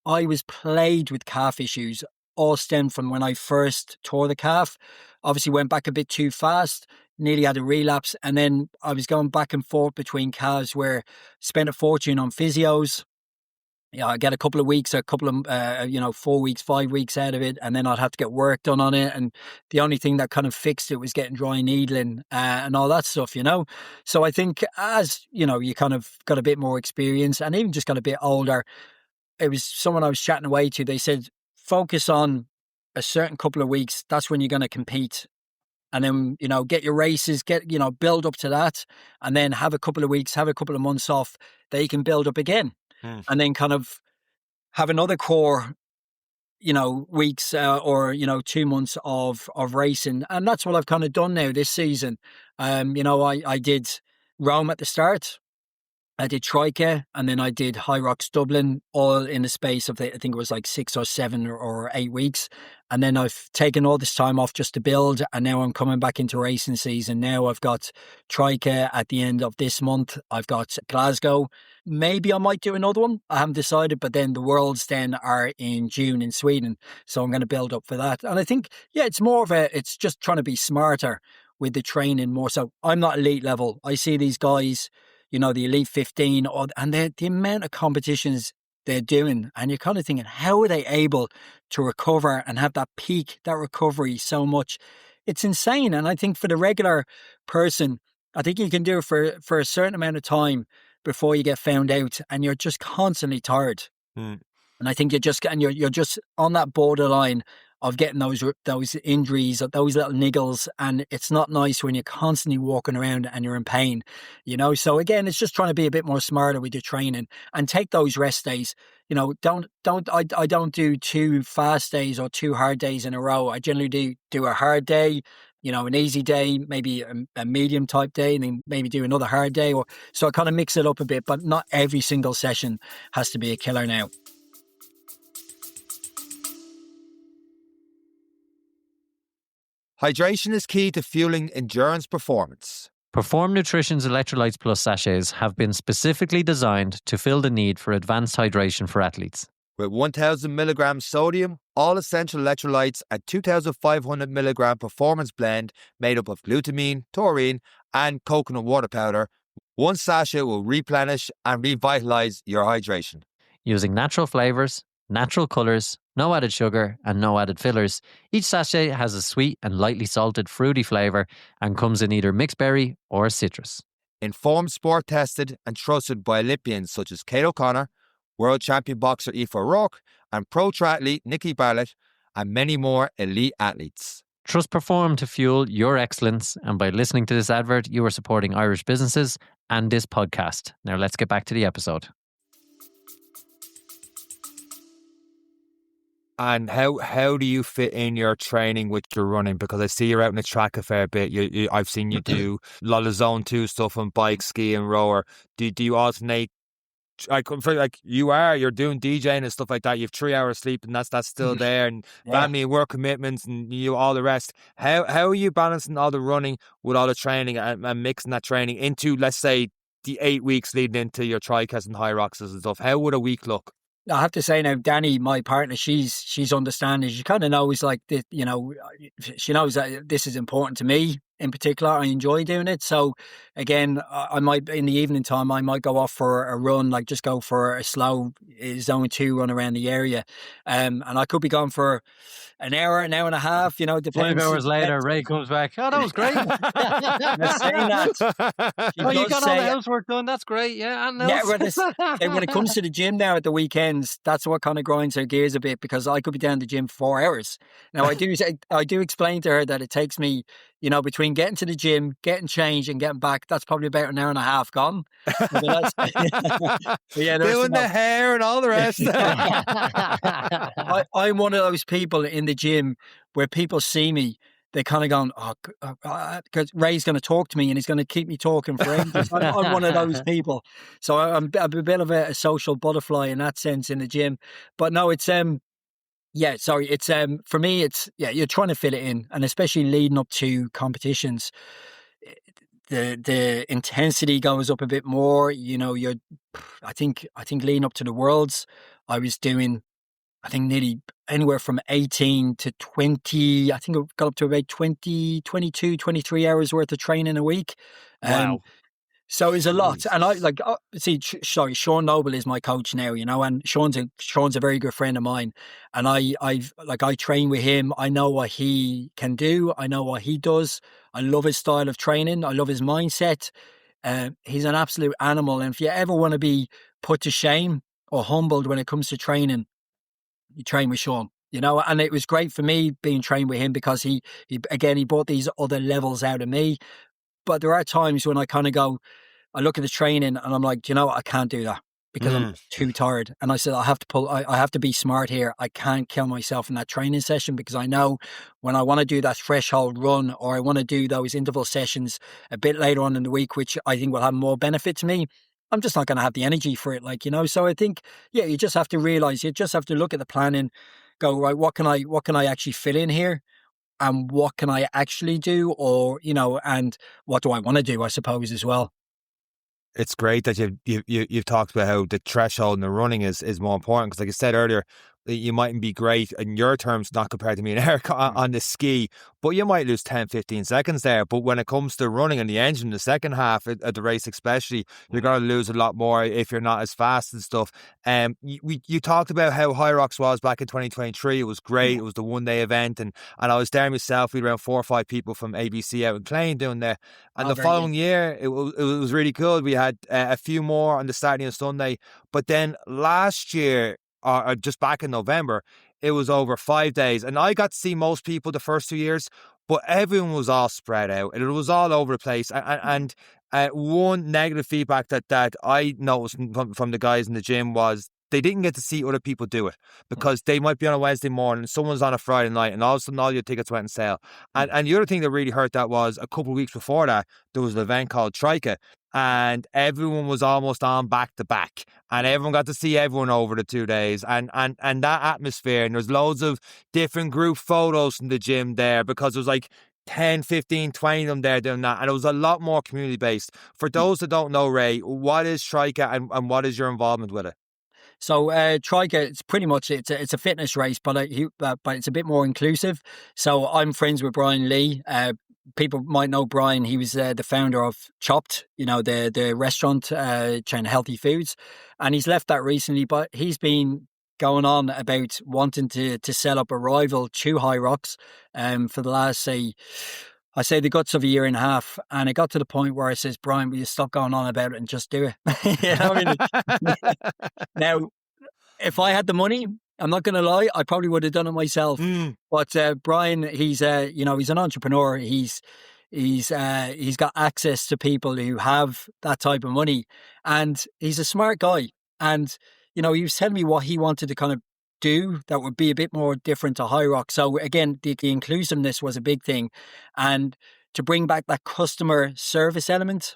I was plagued with calf issues, all stemmed from when I first tore the calf. Obviously went back a bit too fast, nearly had a relapse, and then I was going back and forth between calves where spent a fortune on physios. I get a couple of weeks, 4 weeks, 5 weeks out of it, and then I'd have to get work done on it. And the only thing that kind of fixed it was getting dry needling and all that stuff, So I think as, you kind of got a bit more experience and even just got a bit older, it was someone I was chatting away to. They said, focus on a certain couple of weeks. That's when you're going to compete. And then, get your races, build up to that, and then have a couple of weeks, have a couple of months off that you can build up again. And then kind of have another core, weeks or 2 months of racing. And that's what I've kind of done now this season. I did Rome at the start. I did Tryka, and then I did Hyrox Dublin, all in the space of, I think it was like 6 or 7 or 8 weeks. And then I've taken all this time off just to build, and now I'm coming back into racing season. Now I've got Tryka at the end of this month. I've got Glasgow. Maybe I might do another one. I haven't decided, but then the Worlds then are in June in Sweden. So I'm going to build up for that. And I think, it's just trying to be smarter with the training more. So I'm not elite level. I see these guys, the Elite 15, and the amount of competitions they're doing. And you're kind of thinking, how are they able to recover and have that peak, that recovery so much? It's insane. And I think for the regular person, I think you can do it for a certain amount of time before you get found out, and you're just constantly tired. And I think you're just on that borderline of getting those injuries, those little niggles, and it's not nice when you're constantly walking around and you're in pain, So again, it's just trying to be a bit more smarter with your training and take those rest days. I don't do 2 fast days or 2 hard days in a row. I generally do a hard day, an easy day, maybe a medium type day, and then maybe do another hard day. So I kind of mix it up a bit, but not every single session has to be a killer now. Hydration is key to fueling endurance performance. Perform Nutrition's Electrolytes Plus sachets have been specifically designed to fill the need for advanced hydration for athletes. With 1,000 milligrams sodium, all essential electrolytes, and 2,500 milligram performance blend made up of glutamine, taurine, and coconut water powder, one sachet will replenish and revitalize your hydration. Using natural flavors, natural colors, no added sugar, and no added fillers, each sachet has a sweet and lightly salted fruity flavor and comes in either mixed berry or citrus. Informed, sport tested, and trusted by Olympians such as Kate O'Connor, world champion boxer Aoife O'Rourke, and pro triathlete Nikki Bartlett, and many more elite athletes. Trust Perform to fuel your excellence, and by listening to this advert, you are supporting Irish businesses and this podcast. Now let's get back to the episode. And how do you fit in your training with your running? Because I see you're out in the track a fair bit. I've seen you do a lot of zone 2 stuff on bike, ski and rower. Do you alternate? You're doing DJing and stuff like that. You have 3 hours sleep and that's still there, and family and work commitments and all the rest. How are you balancing all the running with all the training and mixing that training into, let's say, the 8 weeks leading into your Trykas and Hyroxes and stuff? How would a week look? I have to say now, Danny, my partner, she's understanding. She kind of knows, she knows that this is important to me in particular. I enjoy doing it. So again, I might, in the evening time, I might go off for a run, like just go for a slow zone 2 run around the area. And I could be gone for an hour and a half, depends. 5 hours later, Ray comes back. Oh, that was great. Saying that. You got all the housework done. That's great. Yeah. And when it comes to the gym now at the weekends, that's what kind of grinds her gears a bit, because I could be down the gym for 4 hours. Now, I do explain to her that it takes me you know, between getting to the gym, getting changed and getting back, that's probably about an hour and a half gone. But that's, yeah, Doing the hair and all the rest. I'm one of those people in the gym where people see me, they kind of going, because Ray's going to talk to me and he's going to keep me talking for ages. I'm one of those people. So I'm a bit of a social butterfly in that sense in the gym. But no, it's yeah, sorry. It's for me, it's you're trying to fit it in, and especially leading up to competitions, the intensity goes up a bit more. You know, I think leading up to the Worlds, I was doing, I think nearly anywhere from 18 to 20. I think it got up to about 20, 22, 23 hours worth of training a week. Wow. So it's a lot. And I Jesus. see, sorry, Sean Noble is my coach now, you know, and Sean's a very good friend of mine. And I train with him. I know what he can do. I know what he does. I love his style of training. I love his mindset. He's an absolute animal. And if you ever want to be put to shame or humbled when it comes to training, you train with Sean, you know. And it was great for me being trained with him because he brought these other levels out of me. But there are times when I kind of go, I look at the training and I'm like, you know what? I can't do that because I'm too tired. And I said, I have to be smart here. I can't kill myself in that training session because I know when I want to do that threshold run or I want to do those interval sessions a bit later on in the week, which I think will have more benefit to me, I'm just not going to have the energy for it. Like, you know, so I think, yeah, you just have to realize, you just have to look at the plan and go, right, what can I actually fit in here? And what can I actually do? Or, you know, and what do I want to do, I suppose, as well. It's great that you've talked about how the threshold in the running is more important because, like I said earlier, you mightn't be great in your terms, not compared to me and Eric on the ski, but you might lose 10, 15 seconds there. But when it comes to running and the engine, the second half of the race especially, you're going to lose a lot more if you're not as fast and stuff. You talked about how Hyrox was back in 2023. It was great. It was the one-day event, and I was there myself. We had around 4 or 5 people from ABC out in Clane doing there. And the following year, it was really good. We had a few more on the Saturday and Sunday. But then last year, or just back in November, it was over 5 days. And I got to see most people the first 2 years, but everyone was all spread out. And it was all over the place. And one negative feedback that I noticed from the guys in the gym was they didn't get to see other people do it because they might be on a Wednesday morning, someone's on a Friday night, and all of a sudden all your tickets went on sale. And the other thing that really hurt that was a couple of weeks before that, there was an event called Tryka, and everyone was almost on back to back, and everyone got to see everyone over the 2 days, and that atmosphere, and there's loads of different group photos from the gym there because it was like 10, 15, 20 of them there doing that, and it was a lot more community based. For those that don't know, Ray, what is Tryka and what is your involvement with it? So Tryka, it's pretty much it's a fitness race, but it's a bit more inclusive. So I'm friends with Brian Lee. People might know Brian. He was the founder of Chopped, you know, the restaurant chain, Healthy Foods, and he's left that recently. But he's been going on about wanting to set up a rival to Hyrox for the last, I say the guts of a year and a half. And it got to the point where I says, Brian, will you stop going on about it and just do it? You know, I mean, now, if I had the money, I'm not going to lie, I probably would have done it myself. But Brian, he's you know, he's an entrepreneur. He's got access to people who have that type of money, and he's a smart guy. And you know, he was telling me what he wanted to kind of do that would be a bit more different to Hyrox. So again, the inclusiveness was a big thing, and to bring back that customer service element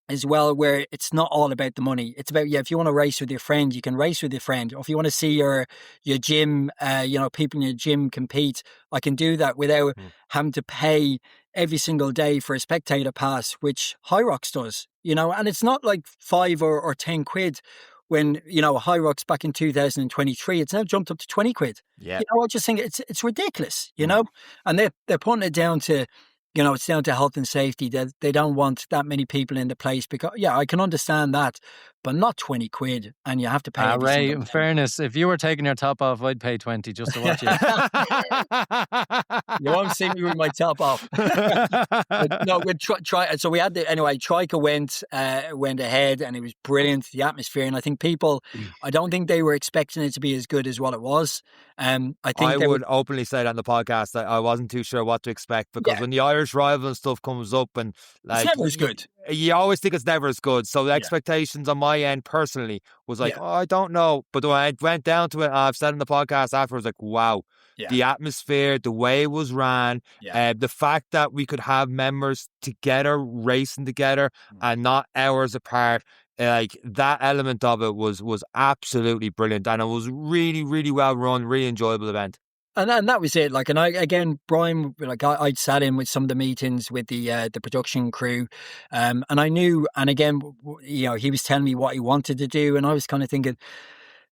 as well, where it's not all about the money. It's about, if you want to race with your friend, you can race with your friend. Or if you want to see your gym, you know, people in your gym compete, I can do that without having to pay every single day for a spectator pass, which Hyrox does, you know, and it's not like 5 or 10 quid. When, you know, Hyrox back in 2023, it's now jumped up to 20 quid. Yeah. You know, I just think it's ridiculous, you know, and they're putting it down to, you know, it's down to health and safety. They don't want that many people in the place because, yeah, I can understand that, but not 20 quid and you have to pay. Ray, in fairness, if you were taking your top off, I'd pay 20 just to watch you. You won't see me with my top off. But no, we'd try. So we had anyway, Tryka went ahead and it was brilliant, the atmosphere. And I think people, I don't think they were expecting it to be as good as what it was. I would openly say that on the podcast that I wasn't too sure what to expect because when the Irish Irish rival and stuff comes up, and It's like never as good. you always think it's never as good. So the Yeah. expectations on my end personally was like, Yeah. oh, I don't know. But when I went down to it, I've said in the podcast afterwards, like, wow, Yeah. the atmosphere, the way it was ran, Yeah. the fact that we could have members together, racing together, and not hours apart. Like that element of it was absolutely brilliant, and it was really, really well run, really enjoyable event. And that was it. Like, and Brian, like I'd sat in with some of the meetings with the production crew, and I knew. And again, you know, he was telling me what he wanted to do, and I was kind of thinking,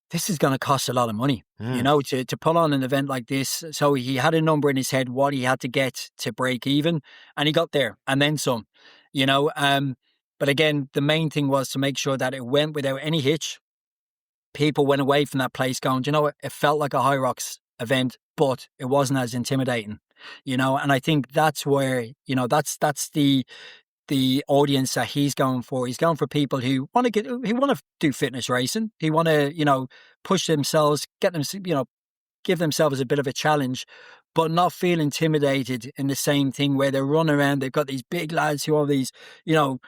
this is going to cost a lot of money, you know, to put on an event like this. So he had a number in his head what he had to get to break even, and he got there, and then some, you know. But again, the main thing was to make sure that it went without any hitch. People went away from that place going, you know what, it felt like a Hyrox event, but it wasn't as intimidating, you know. And I think that's where, you know, that's the audience that he's going for. He's going for people who want to do fitness racing. He want to, you know, push themselves, get them, you know, give themselves a bit of a challenge, but not feel intimidated in the same thing where they run around. They've got these big lads who have these, you know,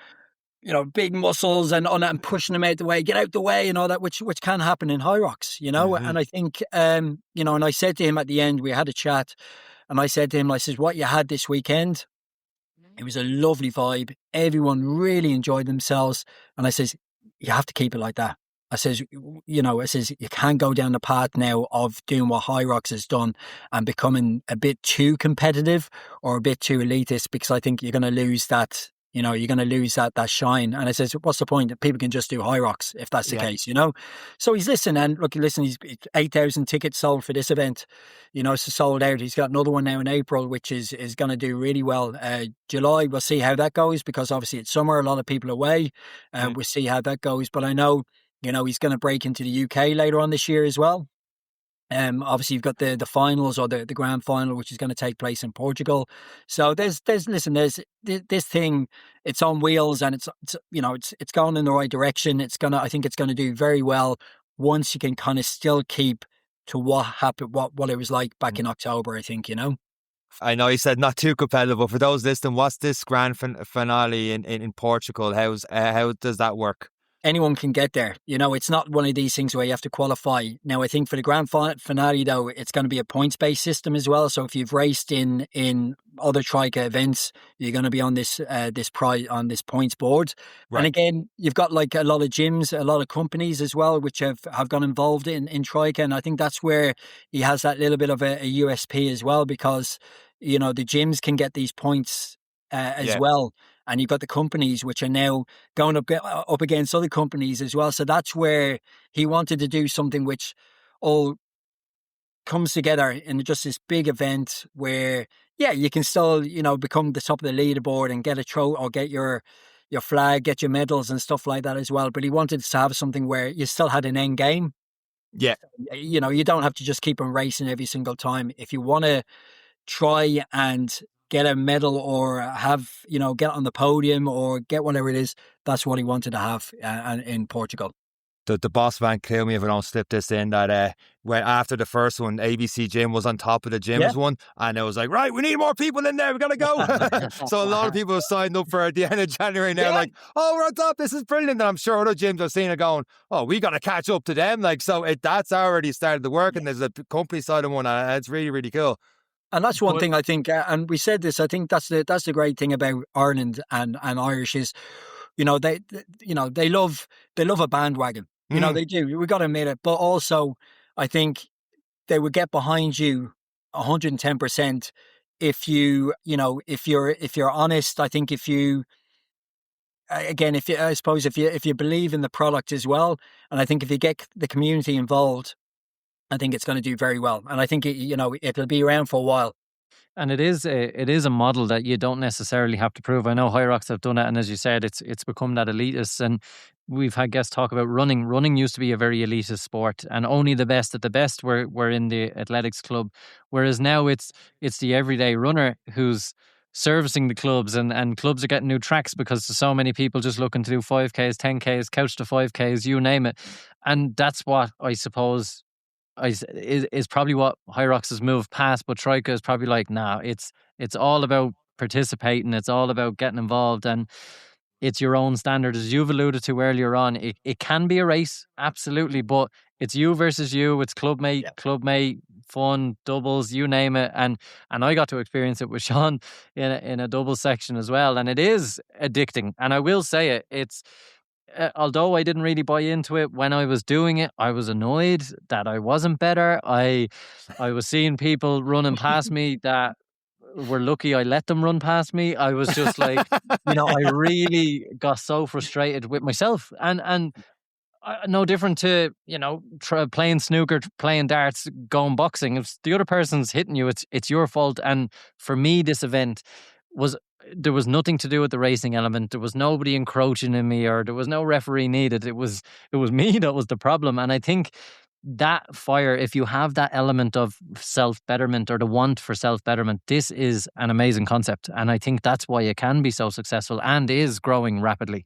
big muscles and on and pushing them out the way, get out the way and all that, which can happen in Hyrox, you know. And I think, you know, and I said to him at the end, we had a chat, and I said to him, I says, what you had this weekend, it was a lovely vibe. Everyone really enjoyed themselves. And I says, you have to keep it like that. I says, you know, you can't go down the path now of doing what Hyrox has done and becoming a bit too competitive or a bit too elitist, because I think you're going to lose that. You know, you're going to lose that shine. And I says, what's the point? People can just do Hyrox if that's the case, you know? So he's listening, and look, listen, he's 8,000 tickets sold for this event. You know, it's sold out. He's got another one now in April, which is going to do really well. July, we'll see how that goes, because obviously it's summer, a lot of people away. We'll see how that goes. But I know, you know, he's going to break into the UK later on this year as well. Obviously you've got the finals, or the grand final, which is going to take place in Portugal. So there's this thing, it's on wheels, and it's you know, it's going in the right direction. I think it's going to do very well once you can kind of still keep to what happened, what it was like back in October, I think, you know. I know you said not too competitive, but for those listening, what's this grand finale in Portugal? How does that work? Anyone can get there. You know, it's not one of these things where you have to qualify. Now, I think for the grand finale, though, it's going to be a points-based system as well. So if you've raced in other Tryka events, you're going to be on this points board. Right. And again, you've got like a lot of gyms, a lot of companies as well, which have got involved in Tryka. And I think that's where he has that little bit of a USP as well, because, you know, the gyms can get these points as well. And you've got the companies which are now going up against other companies as well. So that's where he wanted to do something which all comes together in just this big event where, you can still, you know, become the top of the leaderboard and get a trophy or get your flag, get your medals and stuff like that as well. But he wanted to have something where you still had an end game. Yeah. You know, you don't have to just keep on racing every single time. If you want to try and get a medal or have, you know, get on the podium or get whatever it is, that's what he wanted to have in Portugal. The boss man kill me if I don't slip this in, that when after the first one, ABC Gym was on top of the gyms one, and it was like, right, we need more people in there, we gotta go. So a lot of people have signed up for at the end of January now, like, oh, we're on top, this is brilliant. And I'm sure other gyms are seeing it going, oh, we gotta catch up to them. Like, so that's already started to work, and there's a company side of one, and it's really, really cool. And that's one thing I think, and we said this, I think that's the great thing about Ireland and Irish is, you know, they love a bandwagon. You know, they do. We got to admit it. But also, I think they would get behind you 110% if you know, if you're honest. I think if you believe in the product as well, and I think if you get the community involved, I think it's going to do very well. And I think it'll be around for a while. And it is a model that you don't necessarily have to prove. I know Hyrox have done it, and as you said, it's become that elitist. And we've had guests talk about running. Running used to be a very elitist sport, and only the best at the best were in the athletics club. Whereas now it's the everyday runner who's servicing the clubs, and clubs are getting new tracks because there's so many people just looking to do 5Ks, 10Ks, couch to 5Ks, you name it. And that's what I suppose is probably what Hyrox has moved past, but Tryka is probably like, nah, it's all about participating. It's all about getting involved, and it's your own standard, as you've alluded to earlier on. It can be a race, absolutely, but it's you versus you. It's clubmate, fun, doubles, you name it. And I got to experience it with Sean in a double section as well, and it is addicting. And I will say it's. Although I didn't really buy into it when I was doing it, I was annoyed that I wasn't better. I was seeing people running past me that were lucky I let them run past me. I was just like, I really got so frustrated with myself, and no different to playing snooker, playing darts, going boxing. If the other person's hitting you, it's your fault. And for me, this event there was nothing to do with the racing element. There was nobody encroaching in me, or there was no referee needed. It was me that was the problem. And I think that fire, if you have that element of self-betterment or the want for self-betterment, this is an amazing concept. And I think that's why it can be so successful and is growing rapidly.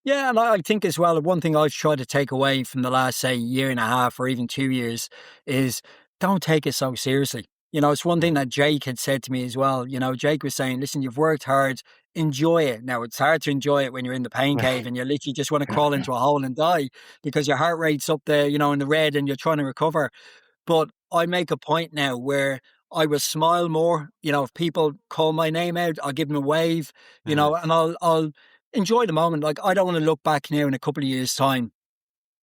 Yeah, and I think as well, one thing I've tried to take away from the last, say, year and a half or even 2 years is don't take it so seriously. It's one thing that Jake had said to me as well. Jake was saying, listen, you've worked hard, enjoy it. Now, it's hard to enjoy it when you're in the pain cave and you literally just want to crawl into a hole and die because your heart rate's up there, in the red and you're trying to recover. But I make a point now where I will smile more. If people call my name out, I'll give them a wave, and I'll enjoy the moment. Like, I don't want to look back now in a couple of years' time,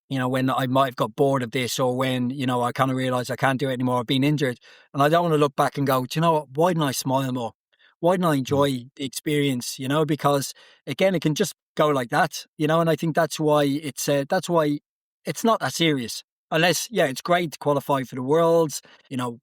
when I might have got bored of this, or when, I kind of realize I can't do it anymore, I've been injured. And I don't want to look back and go, do you know what? Why didn't I smile more? Why didn't I enjoy the experience? Because again, it can just go like that, and I think that's why it's not that serious. Unless, it's great to qualify for the Worlds.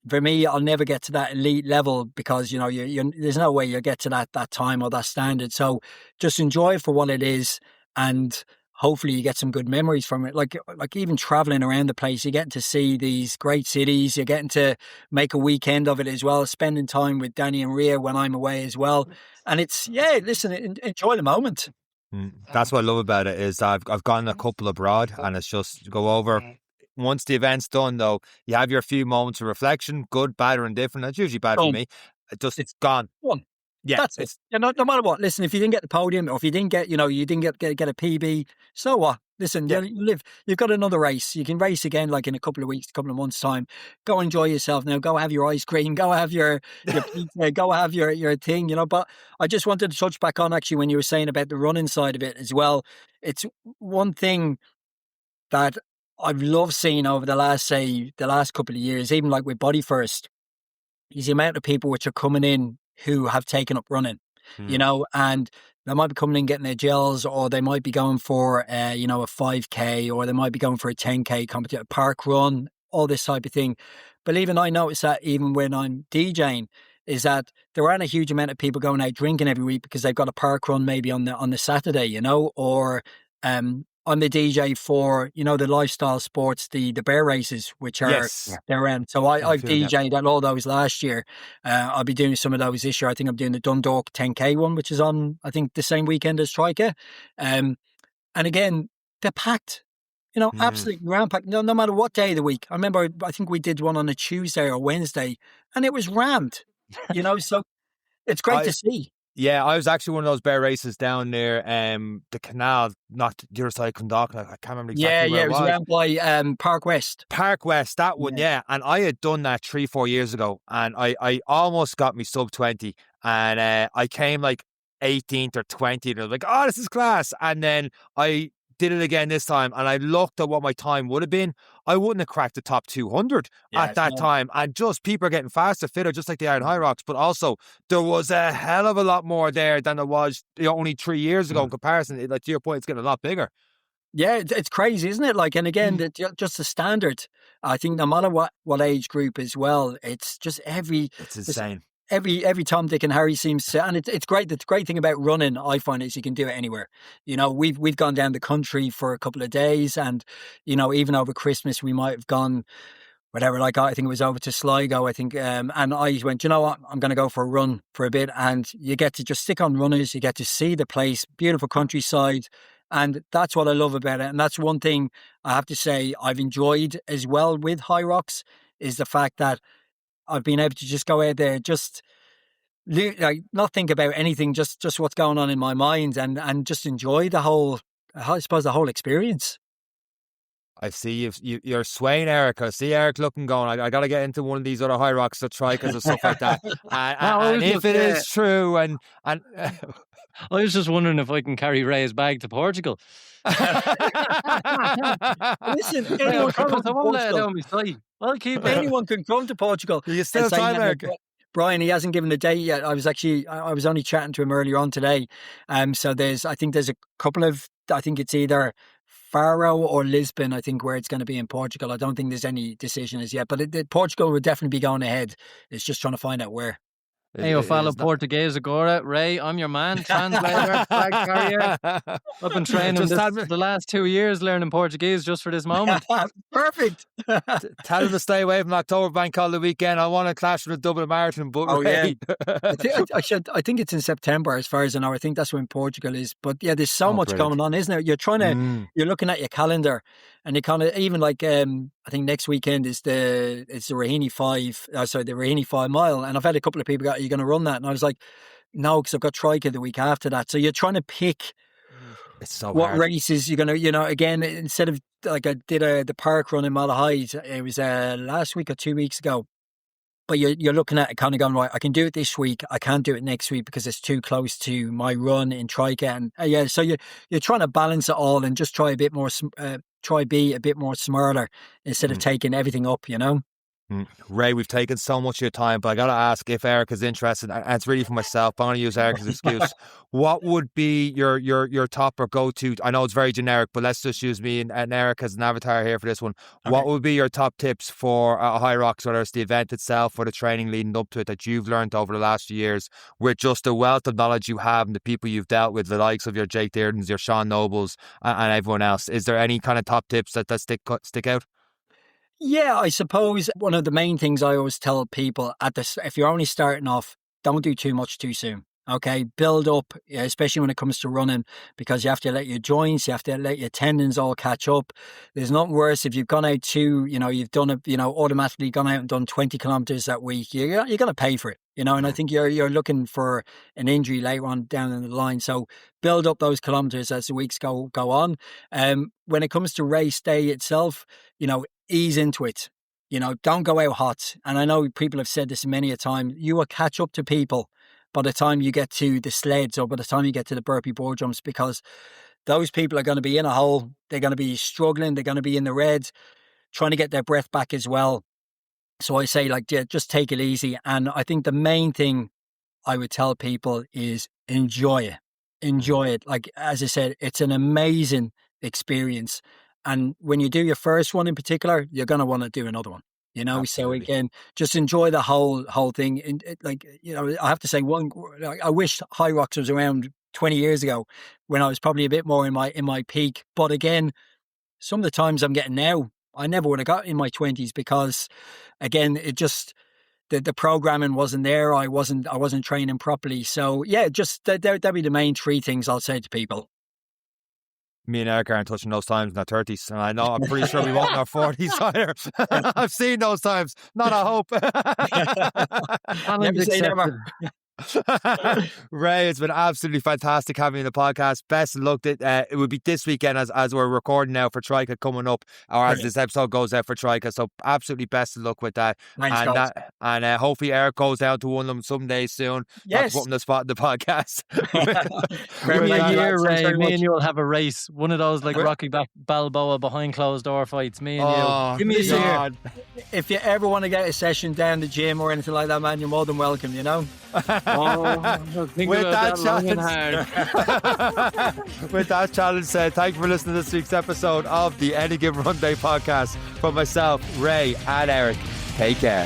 For me, I'll never get to that elite level because, there's no way you'll get to that time or that standard. So just enjoy it for what it is, and hopefully you get some good memories from it. Like even traveling around the place, you're getting to see these great cities. You're getting to make a weekend of it as well, spending time with Danny and Rhea when I'm away as well. And it's, listen, enjoy the moment. That's what I love about it is I've gone a couple abroad, and it's just go over. Once the event's done, though, you have your few moments of reflection, good, bad, or indifferent. That's usually bad for me. It's gone. One. Yeah, that's it. No matter what. Listen, if you didn't get the podium, or if you didn't get, you didn't get a PB, so what? Listen, you've got another race. You can race again, like in a couple of weeks, a couple of months' time. Go enjoy yourself now. Go have your ice cream. Go have your pizza. Go have your thing. But I just wanted to touch back on actually when you were saying about the running side of it as well. It's one thing that I've loved seeing over the last couple of years, even like with Body First, is the amount of people which are coming in who have taken up running, and they might be coming in getting their gels, or they might be going for, a 5K, or they might be going for a 10K competition, a park run, all this type of thing. But even I notice that even when I'm DJing, is that there aren't a huge amount of people going out drinking every week because they've got a park run maybe on the Saturday, or I'm the DJ for, the lifestyle sports, the bear races, which are they're around. So I've DJ'd at all those last year. I'll be doing some of those this year. I think I'm doing the Dundalk 10K one, which is on, I think, the same weekend as Tryka. And again, they're packed, absolutely ram-packed, no matter what day of the week. I remember, I think we did one on a Tuesday or Wednesday, and it was rammed, so it's great to see. Yeah, I was actually one of those bear races down near the canal, not the other side of Clondalkin. I can't remember exactly where it was. Around by Park West. Park West, that one, yeah. And I had done that 3-4 years ago, and I almost got me sub 20, and I came like 18th or 20th, and I was like, oh, this is class. And then I did it again this time, and I looked at what my time would have been. I wouldn't have cracked the top 200 at that time. And just people are getting faster, fitter, just like they are in Hyrox. But also, there was a hell of a lot more there than there was only 3 years ago in comparison. Like, to your point, it's getting a lot bigger. Yeah, it's crazy, isn't it? Like, and again, just the standard. I think no matter what age group as well, it's just it's insane. Every Tom, Dick, and Harry seems to, and it's great. The great thing about running, I find, is you can do it anywhere. We've gone down the country for a couple of days, and even over Christmas we might have gone, whatever. Like, I think it was over to Sligo, I think, and I went, you know what, I'm going to go for a run for a bit, and you get to just stick on runners. You get to see the place, beautiful countryside, and that's what I love about it. And that's one thing I have to say I've enjoyed as well with Hyrox, is the fact that I've been able to just go out there, just like not think about anything, just what's going on in my mind, and just enjoy the whole, I suppose, the whole experience. I see you're swaying Eric. I see Eric looking going, I got to get into one of these other Hyrox or Trykas and stuff like that. And if it is true, and I was just wondering if I can carry Ray's bag to Portugal. Listen, anyone can come to Portugal. I'll keep it. Anyone can come to Portugal. You still time, Eric? Brian, he hasn't given a date yet. I was only chatting to him earlier on today. So I think there's a couple of, I think it's either Faro or Lisbon, I think, where it's going to be in Portugal. I don't think there's any decision as yet, but Portugal would definitely be going ahead. It's just trying to find out where. Hey, eu falo português agora. Ray, I'm your man, translator, flag carrier. I've been training the last 2 years learning Portuguese just for this moment. Perfect. Tell him to stay away from October Bank Holiday weekend. I want to clash with a Dublin Marathon, but Ray. I think it's in September, as far as I know. I think that's when Portugal is. But yeah, there's so much going on, isn't there? You're trying to, you're looking at your calendar, and you kind of, even like, I think next weekend is the Raheny 5 mile, and I've had a couple of people go, "Are you going to run that?" And I was like, "No, because I've got Tryka the week after that." So you're trying to pick what hard. Races you're going to, again, instead of like I did the park run in Malahide, it was last week or 2 weeks ago. But you're looking at it kind of going, right, I can do it this week, I can't do it next week because it's too close to my run in Tryka, and so you're trying to balance it all and just try a bit more. Try be a bit more smarter instead of taking everything up, Ray, we've taken so much of your time, but I got to ask if Eric is interested, and it's really for myself, but I'm going to use Eric's excuse. What would be your top or go-to? I know it's very generic, but let's just use me and Eric as an avatar here for this one. Okay. What would be your top tips for a Hyrox, whether it's the event itself or the training leading up to it, that you've learned over the last few years with just the wealth of knowledge you have and the people you've dealt with, the likes of your Jake Deardens, your Sean Nobles, and everyone else? Is there any kind of top tips that stick out? Yeah, I suppose one of the main things I always tell people if you're only starting off, don't do too much too soon. Okay, build up, especially when it comes to running, because you have to let your joints, you have to let your tendons all catch up. There's nothing worse if you've gone out you've done it, automatically gone out and done 20 kilometers that week. You're going to pay for it, and I think you're looking for an injury later on down in the line. So build up those kilometers as the weeks go on. When it comes to race day itself, ease into it. Don't go out hot. And I know people have said this many a time. You will catch up to people by the time you get to the sleds or by the time you get to the burpee board jumps, because those people are going to be in a hole. They're going to be struggling. They're going to be in the red, trying to get their breath back as well. So I say, just take it easy. And I think the main thing I would tell people is enjoy it. Enjoy it. Like, as I said, it's an amazing experience. And when you do your first one in particular, you're going to want to do another one. Absolutely. So again, just enjoy the whole thing. And I have to say, I wish Hyrox was around 20 years ago when I was probably a bit more in my peak. But again, some of the times I'm getting now, I never would have got in my 20s because, again, it just the programming wasn't there. I wasn't training properly. So yeah, just that'd be the main three things I'll say to people. Me and Eric aren't touching those times in our 30s, and I'm pretty sure we won't in our 40s either. I've seen those times. Not a hope. Never say never. Ray, it's been absolutely fantastic having you on the podcast. Best of luck. It will be this weekend as we're recording now for Tryka coming up, or as this episode goes out for Tryka. So absolutely best of luck with that. Thanks, and hopefully Eric goes down to one of them someday soon. Yes. Not putting the spot in the podcast. Give me a year, Ray. Me and you will have a race. One of those like Rocky Balboa behind closed door fights. Me and you. Give me a year. If you ever want to get a session down the gym or anything like that, man, you're more than welcome, With that challenge said, thank you for listening to this week's episode of the Any Given Run Day podcast. From myself, Ray, and Eric, take care.